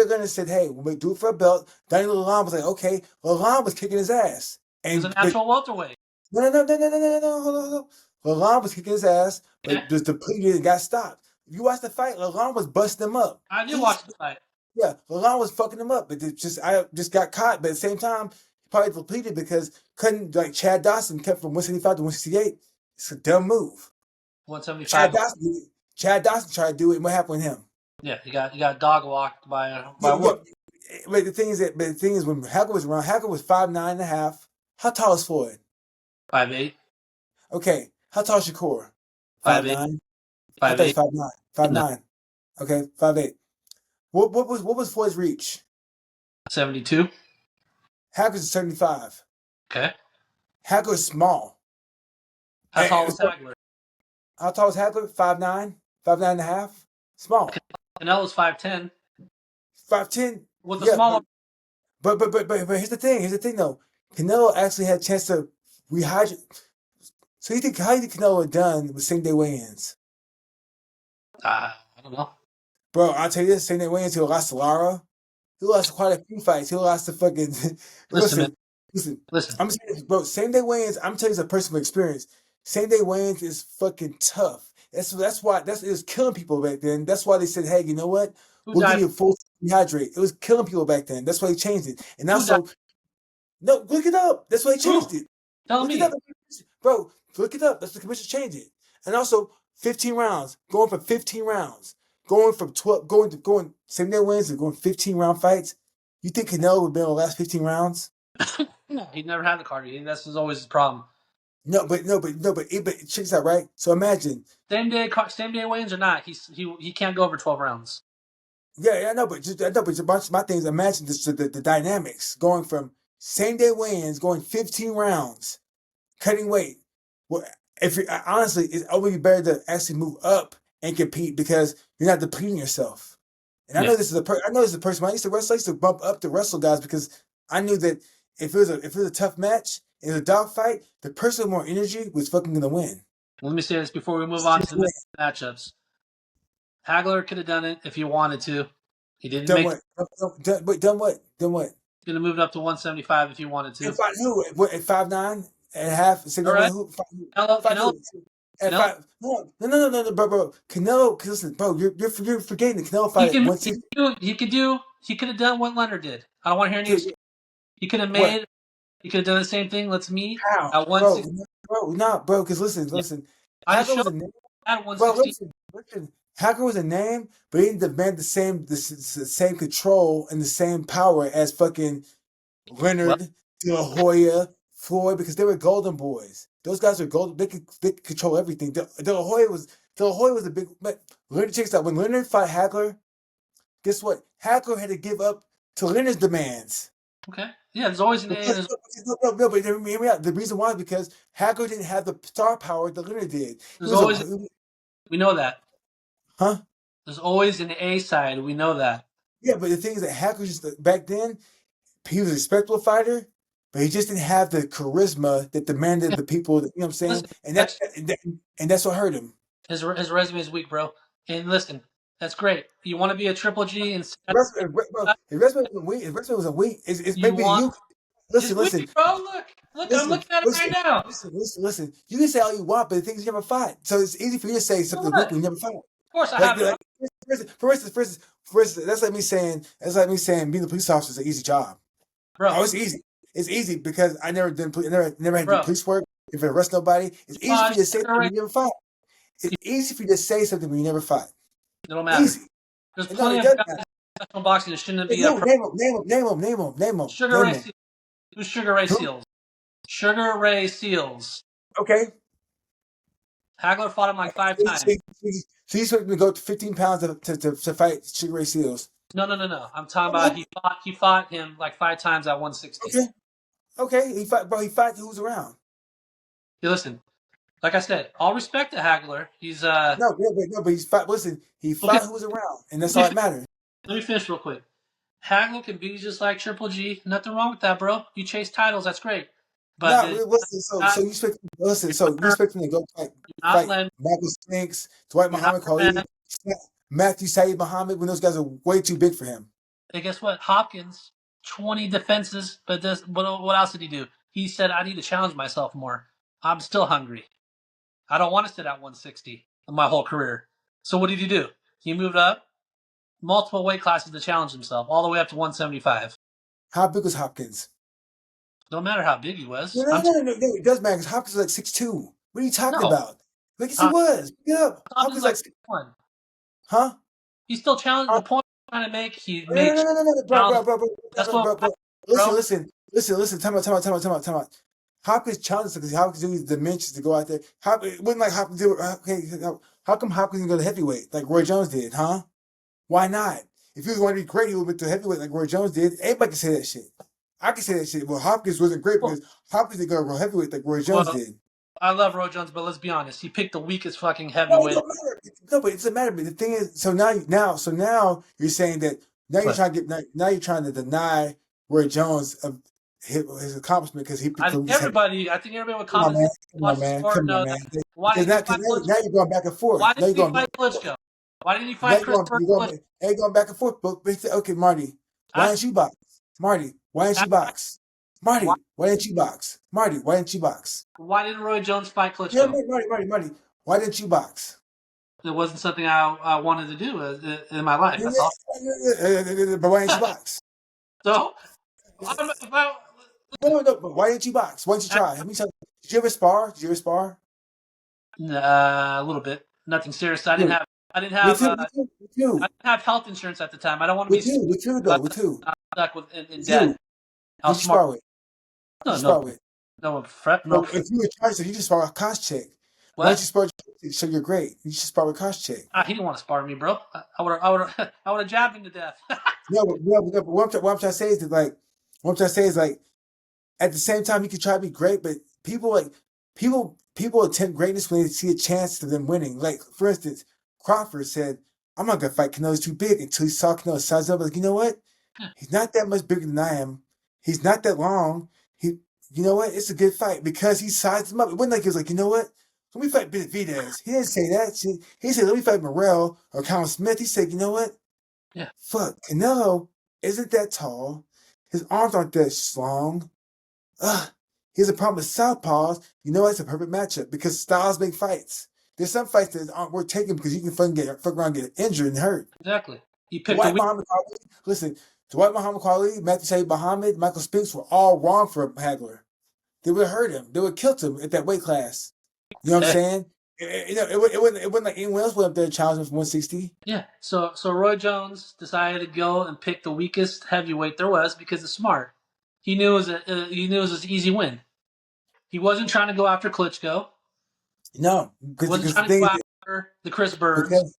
Leonard said, "Hey, we'll do it for a belt." Danny Lalonde was like, "Okay." Lalonde was kicking his ass, He was a but natural welterweight. no. Hold on. Lalonde was kicking his ass, Yeah, but just depleted and got stopped. If you watch the fight, Lalonde was busting him up. I did watch the fight. Yeah, Lalonde was fucking him up, but I just got caught. But at the same time, he probably depleted because couldn't like Chad Dawson kept from 175 to 168. It's a dumb move. 175. Chad Dawson tried to do it, and what happened with him? Yeah, he got dog walked by Yeah, Wood. but the thing is when Hagler was around, Hagler was 5'9.5". How tall is Floyd? 5'8", Okay. How tall is Shakur? 5'8", 5'9". I thought he was 5'8". 5'9". No, 5'9". Okay, 5'8". What was Floyd's reach? 72. Hagler's is 75. Okay. Hagler's small. How tall was Hagler? How tall is Hagler? 5'9", 5'9.5". Small. Canelo's 5'10". 5'10". With the Yeah, smaller. but here's the thing. Here's the thing though. Canelo actually had a chance to rehydrate. So how do you think Canelo had done with same day weigh-ins? I don't know. Bro, I'll tell you this, same day weigh-ins, he lost to Lara. He lost quite a few fights. He lost to fucking Listen, man. listen. Listen. I'm saying this, bro, same day weigh-ins, I'm telling you, it's a personal experience. Same day weigh-ins is fucking tough. That's why it was killing people back then. That's why they said, hey, you know what? Who We'll give died? you a full rehydrate. It was killing people back then. That's why they changed it. And Who died? also, no, look it up. That's why they changed it. Tell Look it me. up. Bro, look it up. That's the commission changed it. And also, 15 rounds. Going for 15 rounds. Going from 12, going same day wins and going 15-round fights. You think Canelo would be in the last 15 rounds? No, he never had the cardio. That's always his problem. But check this out, right? So imagine. Same day weigh-ins or not, he can't go over 12 rounds. Yeah, I know, but a bunch of my things. Imagine the dynamics going from same day weigh-ins, going 15 rounds, cutting weight. Well, honestly, it's always better to actually move up and compete because you're not depleting yourself. And I know this is a person. When I used to wrestle, I used to bump up to wrestle guys because I knew that if it was a tough match, it was a dog fight, the person with more energy was fucking gonna win. Let me say this before we move on to the matchups. Hagler could have done it if he wanted to. He didn't Done make what? Done what? Could have moved up to 175 if he wanted to. And fight who? What, at 5'9.5"? All right. Who? Canelo. At five? No, bro. Canelo, listen, bro, you're forgetting the Canelo fight at 160. He could have done what Leonard did. I don't want to hear any excuse. He could have made. He could have done the same thing. Let's meet at 160. Bro, because listen. I Hagler was a name. at Bro, 160. listen. Hagler was a name, but he didn't demand the same control and the same power as fucking Leonard, De La Hoya, Floyd, because they were golden boys. Those guys are golden. They could control everything. De La Hoya was a big. But Leonard, check this out. When Leonard fought Hagler, guess what? Hagler had to give up to Leonard's demands. Okay. Yeah, there's always an A. No, but hear me out. The reason why is because Hagler didn't have the star power that Leonard did. We know that. Huh? There's always an A side. We know that. Yeah, but the thing is that Hagler just back then, he was a respectable fighter, but he just didn't have the charisma that demanded Yeah. the people. You know what I'm saying? Listen, And that's what hurt him. his resume is weak, bro. And listen, that's great. You want to be a Triple G and Bro, his resume wasn't weak. His resume wasn't weak. It's you maybe want you. is Listen, weak, listen, bro. Look, I'm listen, looking at it right listen, now. listen. You can say all you want, but the thing is you never fought. So it's easy for you to say So something weak what? when you never fought. Of course, I Like, haven't. like for instance, that's like me saying being a police officer is an easy job. Bro, Oh, it's easy. It's easy because I never did. Never had to do bro. police work. If I arrest nobody, it's You easy for fought you to say Sugar something Ray. when you never fought. It's easy for you to say something when you never fought. It don't matter. Easy. There's And no, plenty it of doesn't guys matter. in professional boxing that shouldn't be a Name pro. him. Sugar Name Ray him. Seals. Who's Sugar Ray Who? Seals? Sugar Ray Seals. Okay. Hagler fought him like 5 times. So he's supposed to go to 15 pounds to fight Sugar Ray Seals. No. I'm talking about he fought him like 5 times at 160. Okay. He fought who's around. Hey, listen, like I said, all respect to Hagler. He's No, but he's fought. Listen, he fought who's around, and that's all that matters. Let me finish real quick. Hagler can be just like Triple G. Nothing wrong with that, bro. You chase titles, that's great. But No, listen. So you expect him to go fight Len, Michael Spinks, Dwight Muhammad Khalid, Matthew Saeed Muhammad when those guys are way too big for him. and guess what? Hopkins, 20 defenses, but what else did he do? He said, I need to challenge myself more. I'm still hungry. I don't want to sit at 160 my whole career. So what did he do? He moved up multiple weight classes to challenge himself, all the way up to 175. How big was Hopkins? Don't matter how big he was. No, it does matter because Hopkins is like 6'2". What are you talking No. about? Like, yes, he was. Yeah, Hopkins like 6'1". huh? He still challenged the point I'm trying to make. He No, made bro. Listen. Time out. Hopkins challenged because Hopkins used dimensions to go out there. It wasn't like Hopkins do it. Okay, how come Hopkins didn't go to heavyweight like Roy Jones did, huh? Why not? If he was going to be great, he would have went to heavyweight like Roy Jones did. Everybody can say that shit. I can say that shit. Well, Hopkins wasn't great because Hopkins didn't go to heavyweight like Roy Jones did. I love Roy Jones, but let's be honest. He picked the weakest fucking No, heavyweight. it don't matter. No, but it doesn't matter. But the thing is, so now you're saying that now you're trying to deny Roy Jones of his accomplishment because he picked I think everybody would comment. Come on, man. Why didn't he fight Now you're going back and forth. Why didn't he fight Klitschko? Why didn't he fight Chris Burke? You're going back and forth. But okay, Marty, why didn't you box? Marty, why didn't you box? Marty, why didn't you box? Marty, why didn't you box? Why didn't Roy Jones fight Klitschko? Yeah, Marty, why didn't you box? It wasn't something I wanted to do in my life. That's all. But why didn't you box? So, No, but why didn't you box? Why didn't you try? Did you ever spar? A little bit. Nothing serious. I didn't have health insurance at the time. I don't want to be with who? stuck in debt. How smart? No, if you were trying to, you just spar with Koscheck. Why don't you spar? So you're great. You should spar with Koscheck. He didn't want to spar me, bro. I would have jabbed him to death. no, but what I'm trying to say is that at the same time you can try to be great, but people attempt greatness when they see a chance of them winning. Like for instance, Crawford said, "I'm not gonna fight Canelo's too big," until he saw Canelo size up. Like, you know what? He's not that much bigger than I am. He's not that long. You know what? It's a good fight because he sized him up. It wasn't like he was like, you know what? Let me fight Benavidez. He didn't say that shit. He said, let me fight Morrell or Colin Smith. He said, you know what? Yeah. Fuck, Canelo isn't that tall. His arms aren't that long. He has a problem with southpaws. You know, it's a perfect matchup because styles make fights. There's some fights that aren't worth taking because you can fuck around, get injured and hurt. Exactly. He picked Dwight Muhammad Khalid, Matthew Saeed Muhammad, Michael Spinks were all wrong for Hagler. They would have hurt him. They would have killed him at that weight class. You know what I'm saying? It wasn't like anyone else went up there and challenged him for 160. Yeah. So Roy Jones decided to go and pick the weakest heavyweight there was because it's smart. He knew it was an easy win. He wasn't trying to go after Klitschko. No, wasn't trying to go after the Chris Burns.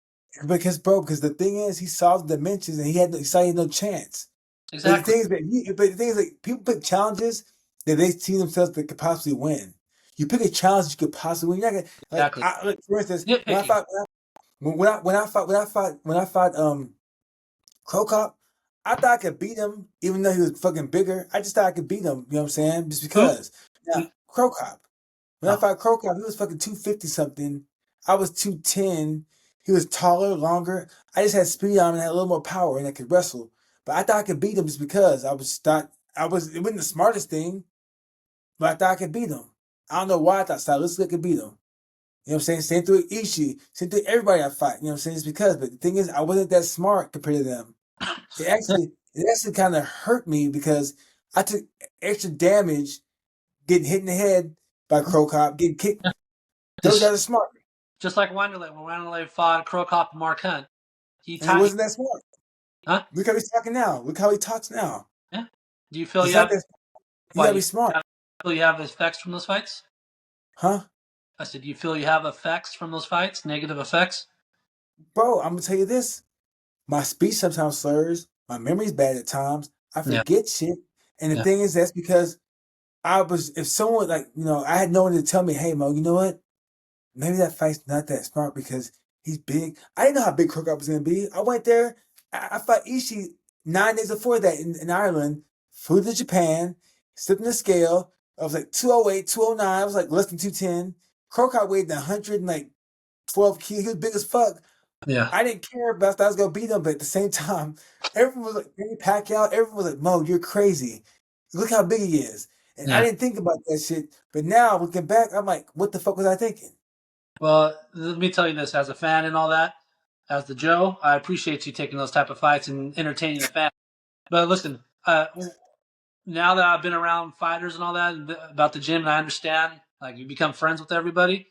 Because the thing is, he saw the dimensions and he saw he had no chance. Exactly. But the thing is, people pick challenges that they see themselves that could possibly win. You pick a challenge you could possibly win. You're not gonna, exactly. For instance, When I fought Crow Cop, I thought I could beat him, even though he was fucking bigger. I just thought I could beat him. You know what I'm saying? Just Who? because. Now, Crow Cop. When I Oh, fought Crow Cop, he was fucking 250 something. I was 210. He was taller, longer. I just had speed on him and had a little more power and I could wrestle. But I thought I could beat him just because it wasn't the smartest thing, but I thought I could beat him. I don't know why I thought stylistically I could beat him. You know what I'm saying? Same through Ishii, same through everybody I fight. You know what I'm saying? It's because, but the thing is, I wasn't that smart compared to them. It actually kind of hurt me because I took extra damage getting hit in the head by Crow Cop, getting kicked. Those guys just are smart, just like Wanderlei. When Wanderlei fought Crow Cop and Mark Hunt, he and it tied. wasn't that smart. Huh? Look how he's talking now. Look how he talks now. Yeah. Do you feel He's you not have that. You why gotta you be smart, feel you have effects from those fights? huh, I said, do you feel you have effects from those fights? Negative effects? bro? I'm gonna tell you this. My speech sometimes slurs. My memory's bad at times. I Yeah. forget shit, and the Yeah. thing is, that's because I was. If someone like I had no one to tell me, hey Mo, you know what? Maybe that fight's not that smart because he's big. I didn't know how big Crocop was gonna be. I went there. I fought Ishii 9 days before that in Ireland. Flew to Japan, slipped in the scale. I was like 208, 209. I was like less than 210. Crocop weighed 112 kilos. He was big as fuck. Yeah. I didn't care about if I was gonna beat him, but at the same time, everyone was like, Manny Pacquiao. Everyone was like, Mo, you're crazy. Look how big he is. And I Yeah. didn't think about that shit. But now looking back, I'm like, what the fuck was I thinking? Well, let me tell you this: as a fan and all that, as the Joe, I appreciate you taking those type of fights and entertaining the fan. But listen, now that I've been around fighters and all that about the gym, and I understand, like you become friends with everybody.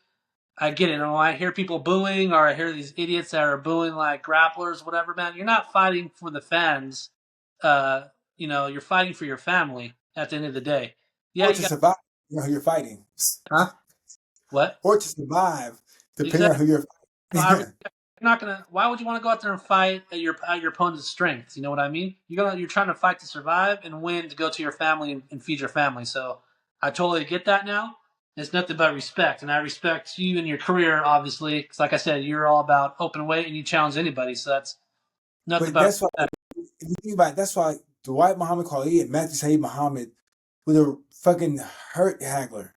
I get it. And when I hear people booing, or I hear these idiots that are booing like grapplers, whatever, man, you're not fighting for the fans. Uh, you're fighting for your family at the end of the day. Yeah, Or you to got, survive, who you're fighting. huh? What? Or to survive, depending on Exactly. who you're I fighting. You're not gonna. Why would you want to go out there and fight at your opponent's strength? You know what I mean? You're trying to fight to survive and win to go to your family and feed your family. So I totally get that now. It's nothing but respect, and I respect you and your career, obviously. Because, like I said, you're all about open weight and you challenge anybody. So that's nothing But but that's why, respect. if you think about it, that's why Dwight Muhammad Ali and Matthew Saeed Muhammad would have fucking hurt Hagler.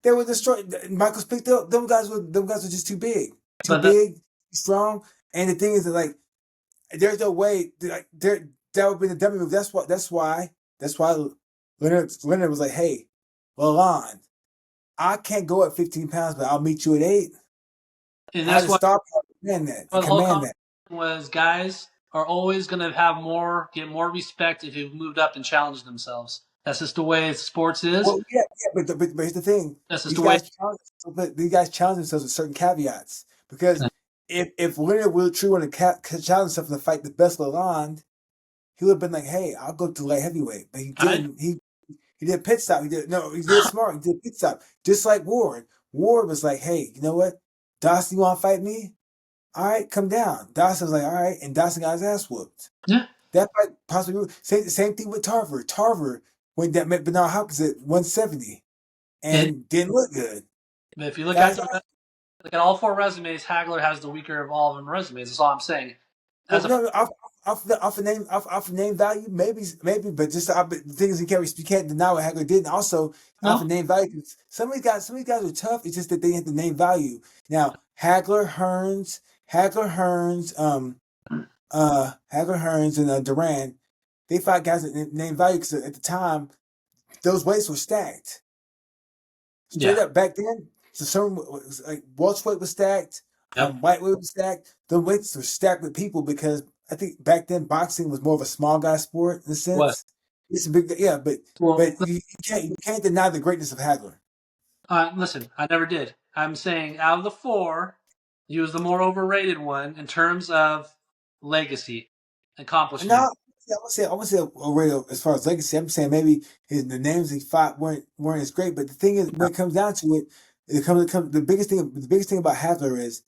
They would destroy Michael Spick. Them guys were just too But the, big, strong. And the thing is that there's no way that would be the dummy move. That's why Leonard was like, hey, Lalonde, I can't go at 15 pounds, but I'll meet you at 8. and I had that's to why stop and command that the and whole command conversation that. was guys are always going to get more respect if you've moved up and challenged themselves. That's just the way sports is. Well, yeah, but here's the thing: That's just these the way. guys challenge, but these guys challenge themselves with certain caveats. Because if Leonard Will True wanted to challenge himself to fight the best Lalonde, he would have been like, "Hey, I'll go to light heavyweight," but he I didn't. He did a pit stop. He did it smart. He did a pit stop, just like Ward. Ward was like, "Hey, you know what, Dawson, you want to fight me? All right, come down." Dawson was like, "All right," and Dawson got his ass whooped. yeah. That might possibly same thing with Tarver. Tarver when that met Bernard Hopkins at 170 And and didn't look good. if you look at Guys, look at all four resumes, Hagler has the weaker of all of them resumes. That's all I'm saying. well, As a no, off the name value, maybe, but just the thing is, you can't deny what Hagler did, and also off no, of name value. Some of these guys are tough. It's just that they have the name value. Now, Hagler Hearns, and Duran, they fought guys at name value because at the time those weights were stacked. Straight yeah, up back then, so some like welterweight was stacked, yep, lightweight was stacked. The weights were stacked with people because I think back then boxing was more of a small guy sport in a was sense. It's a big, yeah, but well. but you can't deny the greatness of Hagler. Listen, I never did. I'm saying out of the four, he was the more overrated one in terms of legacy, And accomplishment. now I want to say already as far as legacy. I'm saying maybe the names he fought weren't as great, but the thing is, when it comes down to it, the biggest thing about Hagler is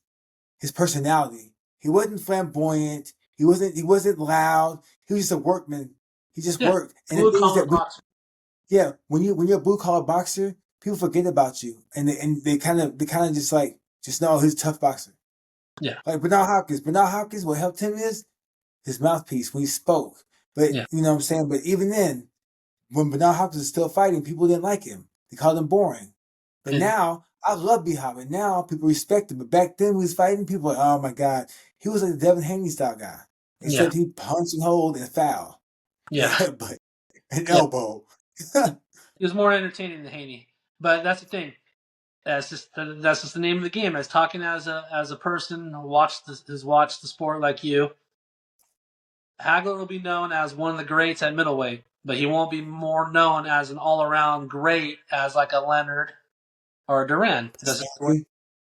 his personality. He wasn't flamboyant. He wasn't loud. He was just a workman. He just Yeah, worked. And the blue thing is collar that boxer. yeah, when you're a blue collar boxer, people forget about you, and they kind of just know he's a tough boxer. Yeah. Like Bernard Hopkins, what helped him is his mouthpiece when he spoke. But Yeah. you know what I'm saying? But even then, when Bernard Hopkins was still fighting, people didn't like him. They called him boring. But And, now, I love B Hop, and now people respect him. But back then, when he was fighting, people were like, oh my God. He was like the Devin Haney style guy. yeah. Except he punched and hold and foul. And Yeah. headbutt. And Yeah. elbow. He was more entertaining than Haney. But that's the thing. That's just the name of the game. As talking as a person who has watched the sport like you, Hagler will be known as one of the greats at middleweight, but he won't be more known as an all around great as like a Leonard or a Duran. Huh?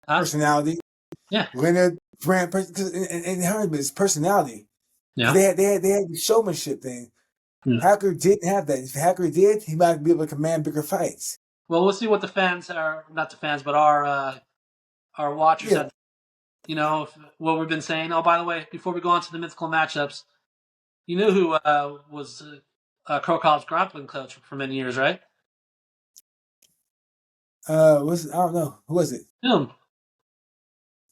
Personality. Yeah. Leonard, Brand, and his personality. Yeah. They had the showmanship thing. Yeah. Hagler didn't have that. If Hagler did, he might be able to command bigger fights. Well, we'll see what the fans are, not the fans, but our watchers Yeah. have, what we've been saying. Oh, by the way, before we go on to the mythical matchups, you knew who was Krokov's grappling coach for many years, right? I don't know. Who was it? Him.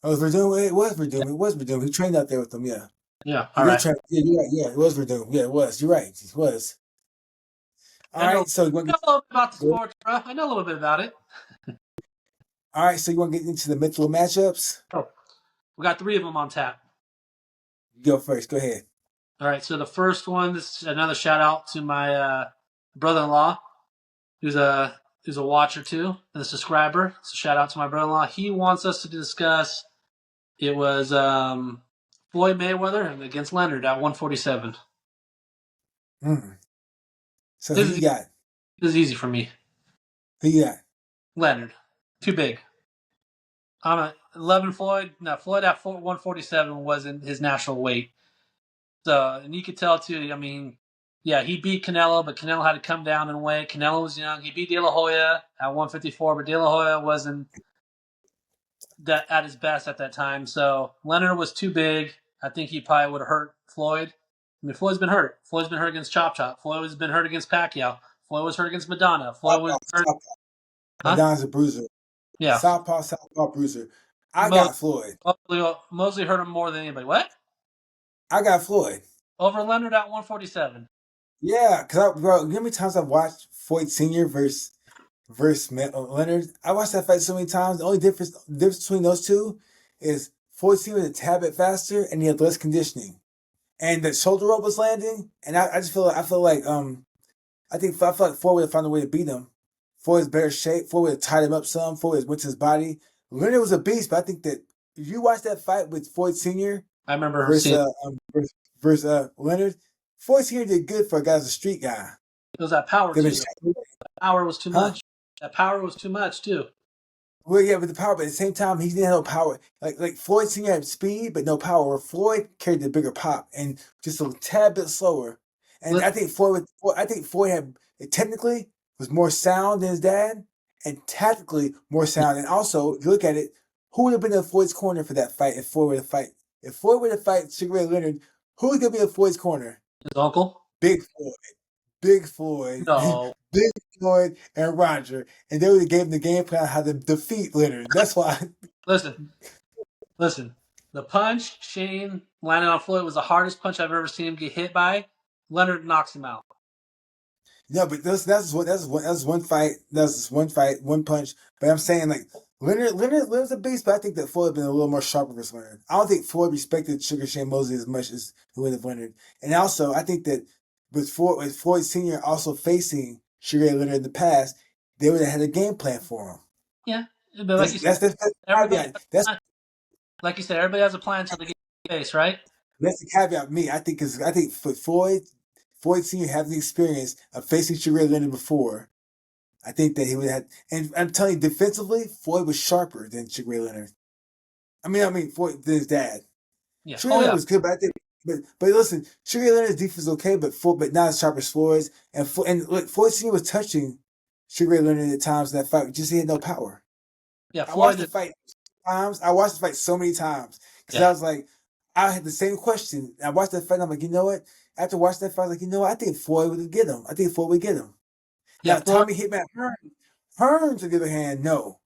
Oh, it was Verdum. It was Verdum. It was Verdum. He trained out there with them. Yeah. Yeah. He All did right. train. Yeah, you're right. Yeah, it was Verdum. Yeah, it was. You're right. It was. All I know right. So you want a to little bit about the sport, bro. I know a little bit about it. all right. So you want to get into the mythical matchups? Oh. We got 3 of them on tap. You go first. Go ahead. All right, so the first one, this is another shout out to my brother-in-law, who's a watcher too, and a subscriber. So shout out to my brother-in-law. He wants us to discuss. It was Floyd Mayweather against Leonard at 147. Mm. So who This you is got? this is easy for me. Who you got? Leonard, too big. I'm a 11 Floyd. No, Floyd at 147 wasn't his natural weight. So, and you could tell too. I mean, yeah, he beat Canelo, but Canelo had to come down in weight. Canelo was young. He beat De La Hoya at 154, but De La Hoya wasn't that at his best at that time. So Leonard was too big. I think he probably would have hurt Floyd. I mean, Floyd's been hurt. Floyd's been hurt against Chop Chop. Floyd has been hurt against Pacquiao. Floyd was hurt against Madonna. Floyd was hurt. Southpaw. Huh? Madonna's a bruiser. Yeah. Southpaw bruiser. I got Floyd. Mosley hurt him more than anybody. What? I got Floyd. Over Leonard at 147. Yeah, bro, you know how many times I've watched Floyd Sr. versus Leonard? I watched that fight so many times. The only difference between those two is Floyd Sr. was a tad bit faster and he had less conditioning. And the shoulder rope was landing, and I just feel like I feel like I feel like Floyd would have found a way to beat him. Floyd's better shape. Floyd would have tied him up some. Floyd went to his body. Leonard was a beast, but I think that if you watch that fight with Floyd Sr. I remember versus Leonard, Floyd Sr. did good for a guy who's a street guy. it was that power too. That power was too much. That power was too much too. Well, yeah, with the power, but at the same time, he didn't have no power. Like Floyd Sr. had speed, but no power. Where Floyd carried the bigger pop and just a tad bit slower. And I think Floyd had technically was more sound than his dad, and tactically more sound. And also, if you look at it, who would have been in Floyd's corner for that fight if Floyd were to fight? If Floyd were to fight Sugar Ray Leonard, who was gonna be in Floyd's corner? His uncle? Big Floyd. Big Floyd. No. Big Floyd and Roger. And they would have gave him the game plan on how to defeat Leonard. That's why. Listen. The punch Shane landed on Floyd was the hardest punch I've ever seen him get hit by. Leonard knocks him out. No, but that's one fight. That's just one fight, one punch. But I'm saying like Leonard's a beast, but I think that Floyd had been a little more sharper versus Leonard. I don't think Floyd respected Sugar Shane Mosley as much as he would have Leonard. And also, I think that with Floyd Sr. also facing Sugar Ray Leonard in the past, they would have had a game plan for him. Yeah, but like you said, everybody has a plan until they get face, right? That's the caveat. I think for Floyd Sr. having the experience of facing Sugar Ray Leonard before, I think that he would have. And I'm telling you, defensively, Floyd was sharper than Sugar Ray Leonard. I mean, Floyd than his dad. Yeah. Sugar Ray Leonard was good, but I think. But listen, Sugar Ray Leonard's defense is okay, but not as sharp as Floyd's. And look, Floyd Sr. was touching Sugar Ray Leonard at times in that fight, just he had no power. Yeah, I watched the fight so many times because I was like, I had the same question. I watched that fight, and I'm like, you know what? After watching that fight, I was like, you know what? I think Floyd would get him. Yeah, now, Tommy Hitman Hearns, on the other hand, no.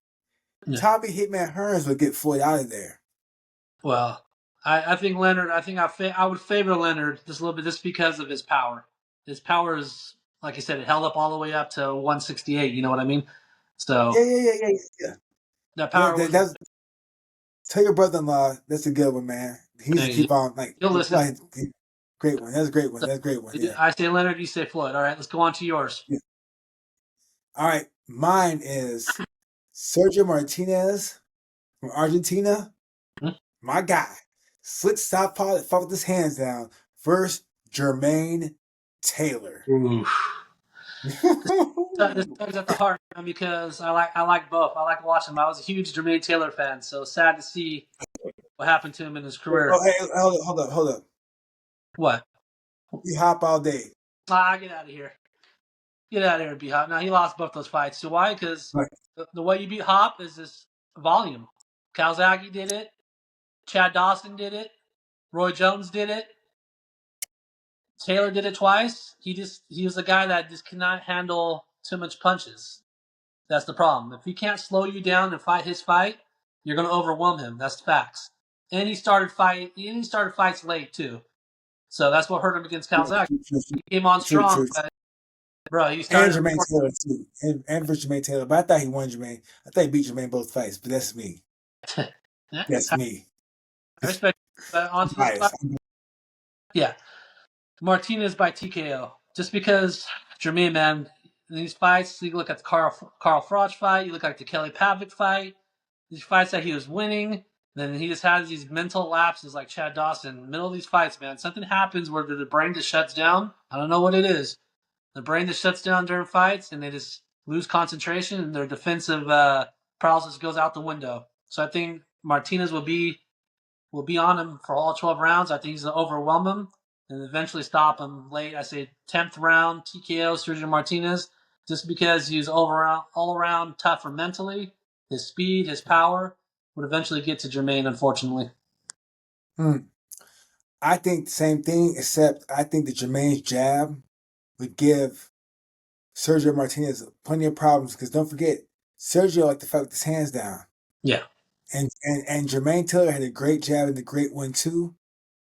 Yeah. Tommy Hitman Hearns would get Floyd out of there. Well, I think Leonard. I would favor Leonard just a little bit, just because of his power. His power is, like I said, it held up all the way up to 168. You know what I mean? So Yeah. that Yeah, power was. that's tell your brother-in-law that's a good one, man. He needs to keep on He'll listen. great one. That's a great one. So, That's a great one. Yeah. I say Leonard, you say Floyd. All right, let's go on to yours. Yeah. All right. Mine is Sergio Martinez from Argentina. Hmm? My guy. Slick southpaw that fought with his hands down. First, Jermaine Taylor. This tugs at the heart, man, because I like both. I like watching him. I was a huge Jermaine Taylor fan, so sad to see what happened to him in his career. Oh, hey, hold up. What? You hop all day. Get out of here. Get out of here, B Hop. Now he lost both those fights. So why? Because Right. the way you beat Hop is this volume. Calzaghe did it. Chad Dawson did it. Roy Jones did it. Taylor did it twice. He was a guy that just cannot handle too much punches. That's the problem. If he can't slow you down and fight his fight, you're going to overwhelm him. That's facts. And he started fights late too. So that's what hurt him against Calzaghe. He came on strong, True. but bro, he And started. Jermaine Taylor too. And for Jermaine Taylor. But I thought he won Jermaine. I thought he beat Jermaine both fights, but that's me. That's me. I respect. But onto this fight. Yeah, Martinez by TKO. Just because Jermaine, man, in these fights, you look at the Carl Froch fight, you look at the Kelly Pavlik fight, these fights that he was winning, then he just has these mental lapses like Chad Dawson. In the middle of these fights, man, something happens where the brain just shuts down. I don't know what it is. The brain just shuts down during fights, and they just lose concentration, and their defensive paralysis goes out the window. So I think Martinez will be on him for all 12 rounds. I think he's going to overwhelm him and eventually stop him late. I say 10th round TKO Sergio Martinez, just because he's all around tougher mentally. His speed, his power would eventually get to Jermaine, unfortunately. I think the same thing, except I think that Jermaine's jab would give Sergio Martinez plenty of problems, because don't forget, Sergio liked to fight with his hands down. Yeah. And Jermaine Taylor had a great jab and a great one too.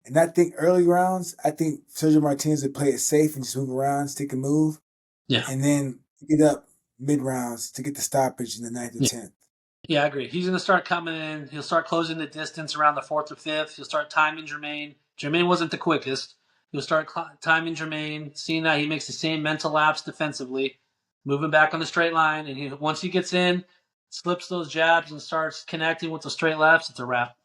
And I think early rounds, I think Sergio Martinez would play it safe and just move around, stick and move. Yeah. And then get up mid rounds to get the stoppage in the 9th or 10th. Yeah, I agree. He's going to start coming in. He'll start closing the distance around the 4th or 5th. He'll start timing Jermaine. Jermaine wasn't the quickest. He'll start timing Jermaine, seeing that he makes the same mental lapse defensively, moving back on the straight line. And once he gets in, slips those jabs and starts connecting with the straight lefts, it's a wrap.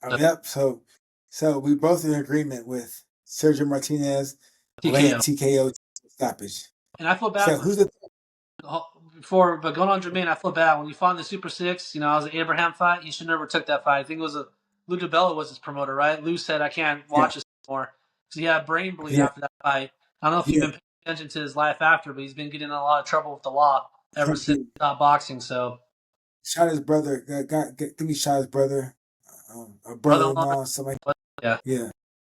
Yep. So we both in agreement with Sergio Martinez late TKO stoppage. And I feel bad. So who's the but going on Jermaine, I feel bad when he fought in the Super Six. It was an Abraham fight. He should never took that fight. I think it was Lou DiBella was his promoter, right? Lou said, "I can't watch this anymore," because he had brain bleed after that fight. I don't know if you've been paying attention to his life after, but he's been getting in a lot of trouble with the law ever since he stopped boxing. So shot his brother. I think he shot his brother, or brother-in-law, something like that. Yeah.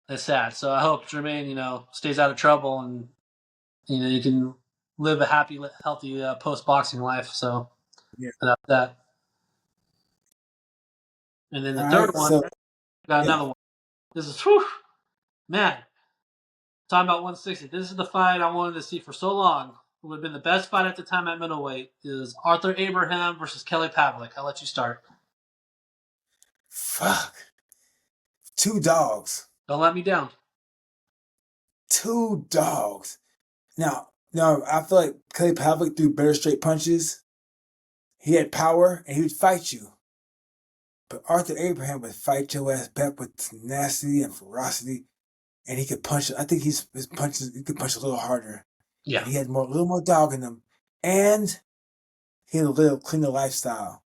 It's sad. So I hope Jermaine, stays out of trouble and you can live a happy, healthy post-boxing life. So that's that. And then the third one, got another one. This is, man, talking about 160. This is the fight I wanted to see for so long. It would have been the best fight at the time at middleweight. Is Arthur Abraham versus Kelly Pavlik. I'll let you start. Fuck. 2 dogs. Don't let me down. 2 dogs. Now, I feel like Kelly Pavlik threw better straight punches. He had power, and he would fight you. But Arthur Abraham would fight your ass back with tenacity and ferocity, and he could punch. I think his punches, he could punch a little harder. Yeah. And he had a little more dog in him, and he had a little cleaner lifestyle.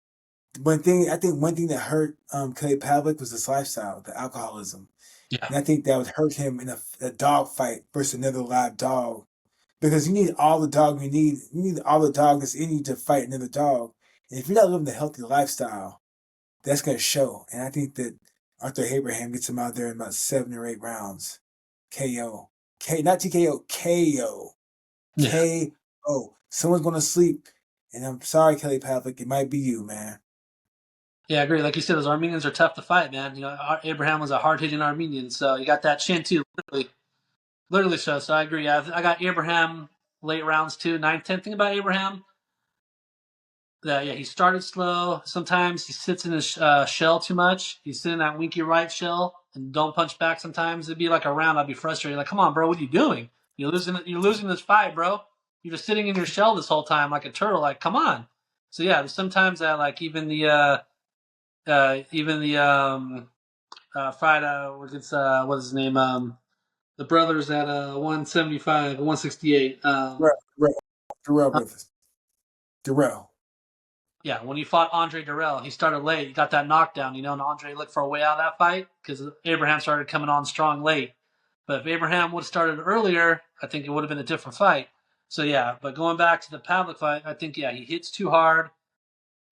I think one thing that hurt Kelly Pavlik was his lifestyle, the alcoholism. Yeah. And I think that would hurt him in a dog fight versus another live dog. Because you need all the dog you need. You need all the dog that's in you to fight another dog. And if you're not living a healthy lifestyle, that's going to show. And I think that Arthur Abraham gets him out there in about 7 or 8 rounds. KO. Not TKO, KO. Yeah. KO. Someone's going to sleep. And I'm sorry, Kelly Pavlik. It might be you, man. Yeah, I agree. Like you said, those Armenians are tough to fight, man. Abraham was a hard-hitting Armenian, so you got that chin too, literally. So I agree. I got Abraham late rounds too. 9th, 10th thing about Abraham, that he started slow. Sometimes he sits in his shell too much. He's sitting in that winky right shell and don't punch back. Sometimes it'd be like a round. I'd be frustrated. Like, come on, bro, what are you doing? You're losing. You're losing this fight, bro. You're just sitting in your shell this whole time like a turtle. Like, come on. So yeah, sometimes that like even the fight against what is his name the brothers at 175 168 Darrell Rivers. Darrell. Yeah, when he fought Andre Durrell, he started late. He got that knockdown, and Andre looked for a way out of that fight because Abraham started coming on strong late. But if Abraham would have started earlier, I think it would have been a different fight. So yeah, but going back to the Pavlik fight, I think he hits too hard.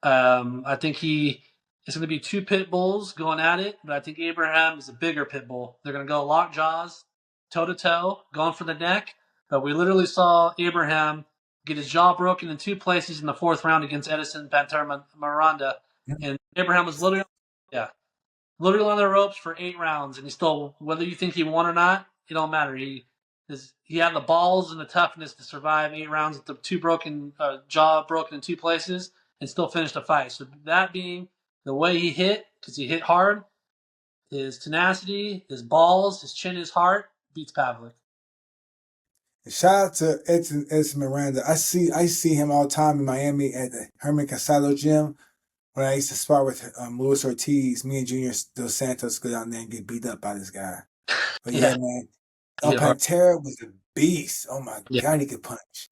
I think it's going to be two pit bulls going at it, but I think Abraham is a bigger pit bull. They're going to go lock jaws, toe to toe, going for the neck. But we literally saw Abraham get his jaw broken in two places in the 4th round against Edison Pantera Miranda, and Abraham was literally on the ropes for 8 rounds, and he still, whether you think he won or not, it don't matter. He had the balls and the toughness to survive 8 rounds with the jaw broken in two places and still finish the fight. So that being the way he hit, because he hit hard, his tenacity, his balls, his chin, his heart beats Pavlik. Shout out to Edson Miranda. I see him all the time in Miami at the Herman Casado gym. When I used to spar with Luis Ortiz, me and Junior Dos Santos go down there and get beat up by this guy. But yeah, man, El Hit hard. Pantera was a beast. Oh my Yeah. God, he could punch.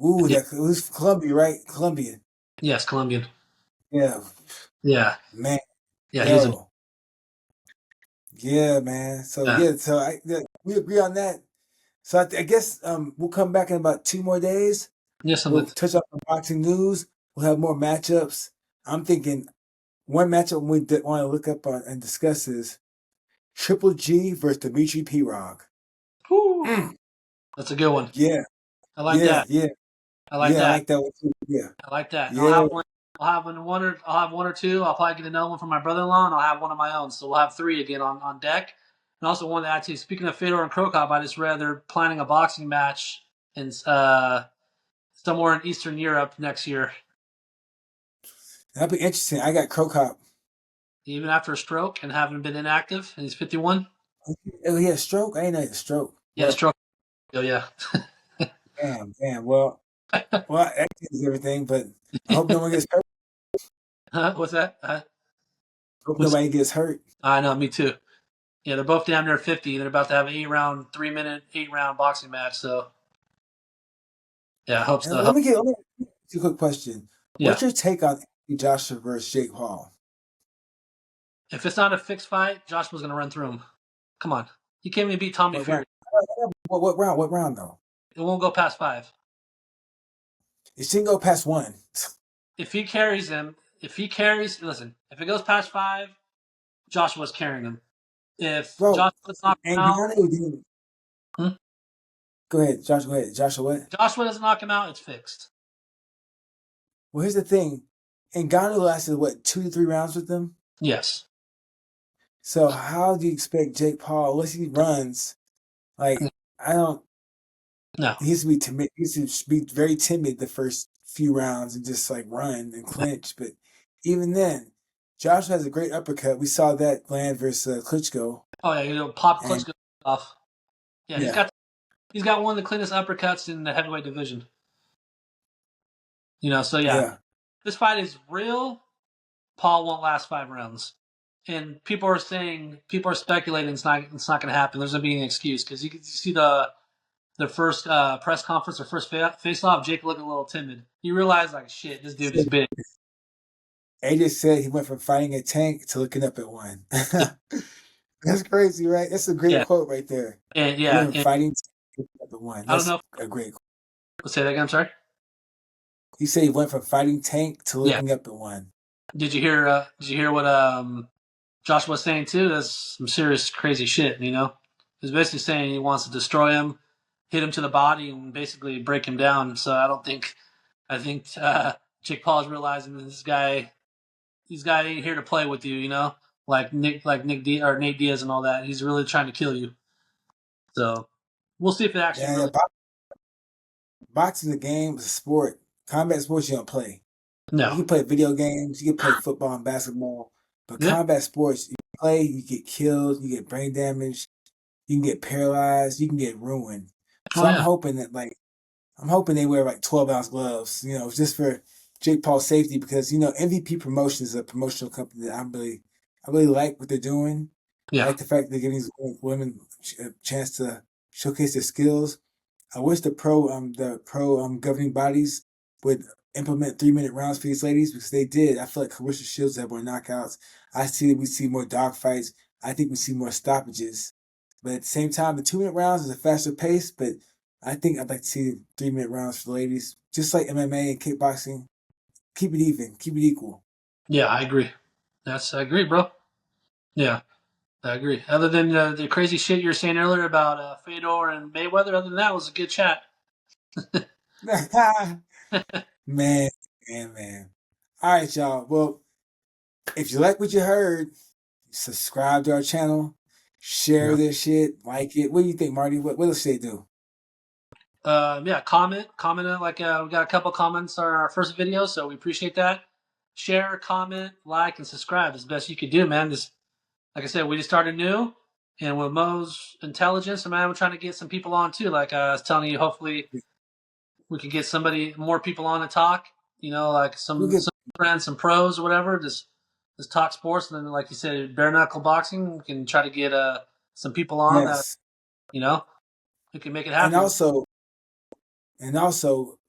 Ooh, Yeah. it was Colombia, right? Colombian. Yes, Colombian. Yeah, Yeah. man. Yeah, he's a Yeah, man. So we agree on that. So I guess we'll come back in about 2 more days. We'll something. touch up on boxing news. We'll have more matchups. I'm thinking one matchup we want to look up on and discuss is Triple G versus Dimitri Pirog. That's a good one. Yeah, I like that. I like I that. like that one too. Yeah, I like that. yeah. I'll have one or two. I'll probably get another one from my brother-in-law, and I'll have one of my own. So we'll have 3 again on deck. And also one that actually, speaking of Fedor and Krokop, I just read they're planning a boxing match in somewhere in Eastern Europe next year. That'd be interesting. I got Krokop. Even after a stroke and having been inactive, and he's 51. Oh, he had a stroke. I ain't know he had a stroke. Yeah, a stroke. Oh yeah. Damn. Well, that is everything. But I hope no one gets hurt. What's that? Hope nobody gets hurt. I know, me too. Yeah, they're both damn near 50. They're about to have an 8-round, 3-minute, 8-round boxing match. So, yeah, I hope so. Let me ask you a quick question. Yeah. What's your take on Joshua versus Jake Paul? If it's not a fixed fight, Joshua's going to run through him. Come on. He can't even beat Tommy Fury. What round? What round, though? It won't go past 5. It shouldn't go past 1. If he carries him, if it goes past 5, Joshua's carrying him. If Joshua's knocked him out. Go ahead, Josh. Go ahead. Joshua, what? Joshua doesn't knock him out, it's fixed. Well, here's the thing. Ngannou lasted, 2 to 3 rounds with them? Yes. So how do you expect Jake Paul, unless he runs, I don't... No. He used to be timid. He used to be very timid the first few rounds and just, run and clinch. But even then, Joshua has a great uppercut. We saw that land versus Klitschko. Oh, yeah, pop Klitschko off. Yeah, he's got one of the cleanest uppercuts in the heavyweight division. This fight is real. Paul won't last 5 rounds, and people are speculating it's not going to happen. There's going to be an excuse because you see the first press conference or first face off. Jake looked a little timid. You realize shit, this dude is big. AJ said he went from fighting a tank to looking up at one. That's crazy, right? That's a great quote right there. And fighting to looking up at one. That's a great quote. Let's say that again. I'm sorry. He said he went from fighting tank to looking up at one. Did you hear what Josh was saying too? That's some serious crazy shit. He's basically saying he wants to destroy him, hit him to the body, and basically break him down. So I think Jake Paul is realizing that this guy, these guys ain't here to play with you, you know, like Nick or Nate Diaz and all that. He's really trying to kill you. So we'll see if it actually Yeah, really. boxing is a game, it's a sport. Combat sports you don't play. You No. can play video games, you can play football and basketball, but Yeah. combat sports, you play, you get killed, you get brain damage, you can get paralyzed, you can get ruined. Oh So yeah. I'm hoping they wear like 12-ounce gloves, just for Jake Paul's safety because MVP Promotions is a promotional company that I really like what they're doing. I Yeah. like the fact they're giving these women a chance to showcase their skills. I wish the pro governing bodies would implement 3-minute rounds for these ladies because they did. I feel like Clarissa Shields had more knockouts. I see that we see more dogfights. I think we see more stoppages. But at the same time, the 2-minute rounds is a faster pace, but I think I'd like to see 3-minute rounds for the ladies. Just like MMA and kickboxing. Keep it even, keep it equal. Yeah. I agree. I agree, bro. Yeah. I agree. Other than the crazy shit you were saying earlier about Fedor and Mayweather, other than that, it was a good chat. Man, man. All right, y'all. Well, if you like what you heard, subscribe to our channel, share Yeah. this shit, like it. What do you think, Marty? What else they do? Yeah. Comment. We got a couple comments on our first video, so we appreciate that. Share, comment, like, and subscribe is the best you could do, man. Just like I said, we just started new, and with Mo's intelligence, man, we're trying to get some people on too. Like I was telling you, hopefully we can get more people on to talk. You know, like We some get friends, some pros, or whatever. Just talk sports, and then like you said, bare knuckle boxing. We can try to get some people on that yes, you know we can make it and happen. also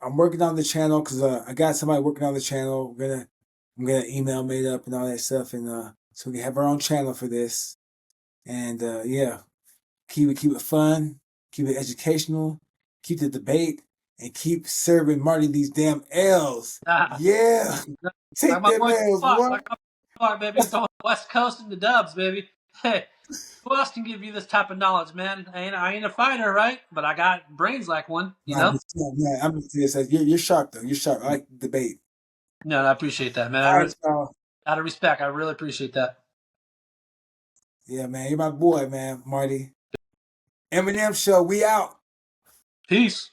I'm working on the channel because I got somebody working on the channel. I'm gonna email made up and all that stuff, and so we can have our own channel for this. And yeah, keep it fun, keep it educational, keep the debate, and keep serving Marty these damn L's. Ah, Yeah, like take my them boy, L's, fuck, boy. like my boy, fuck, baby, throwing West Coast in the dubs, baby. Hey, who else can give you this type of knowledge, man? I ain't a fighter, right? But I got brains like one, you Nah, know. man, I'm just serious. You're sharp though. You're sharp. I like the debate. No, I appreciate that, man. All right, y'all. Out of respect, I really appreciate that. Yeah, man, you're my boy, man, Marty. Eminem Show. We out. Peace.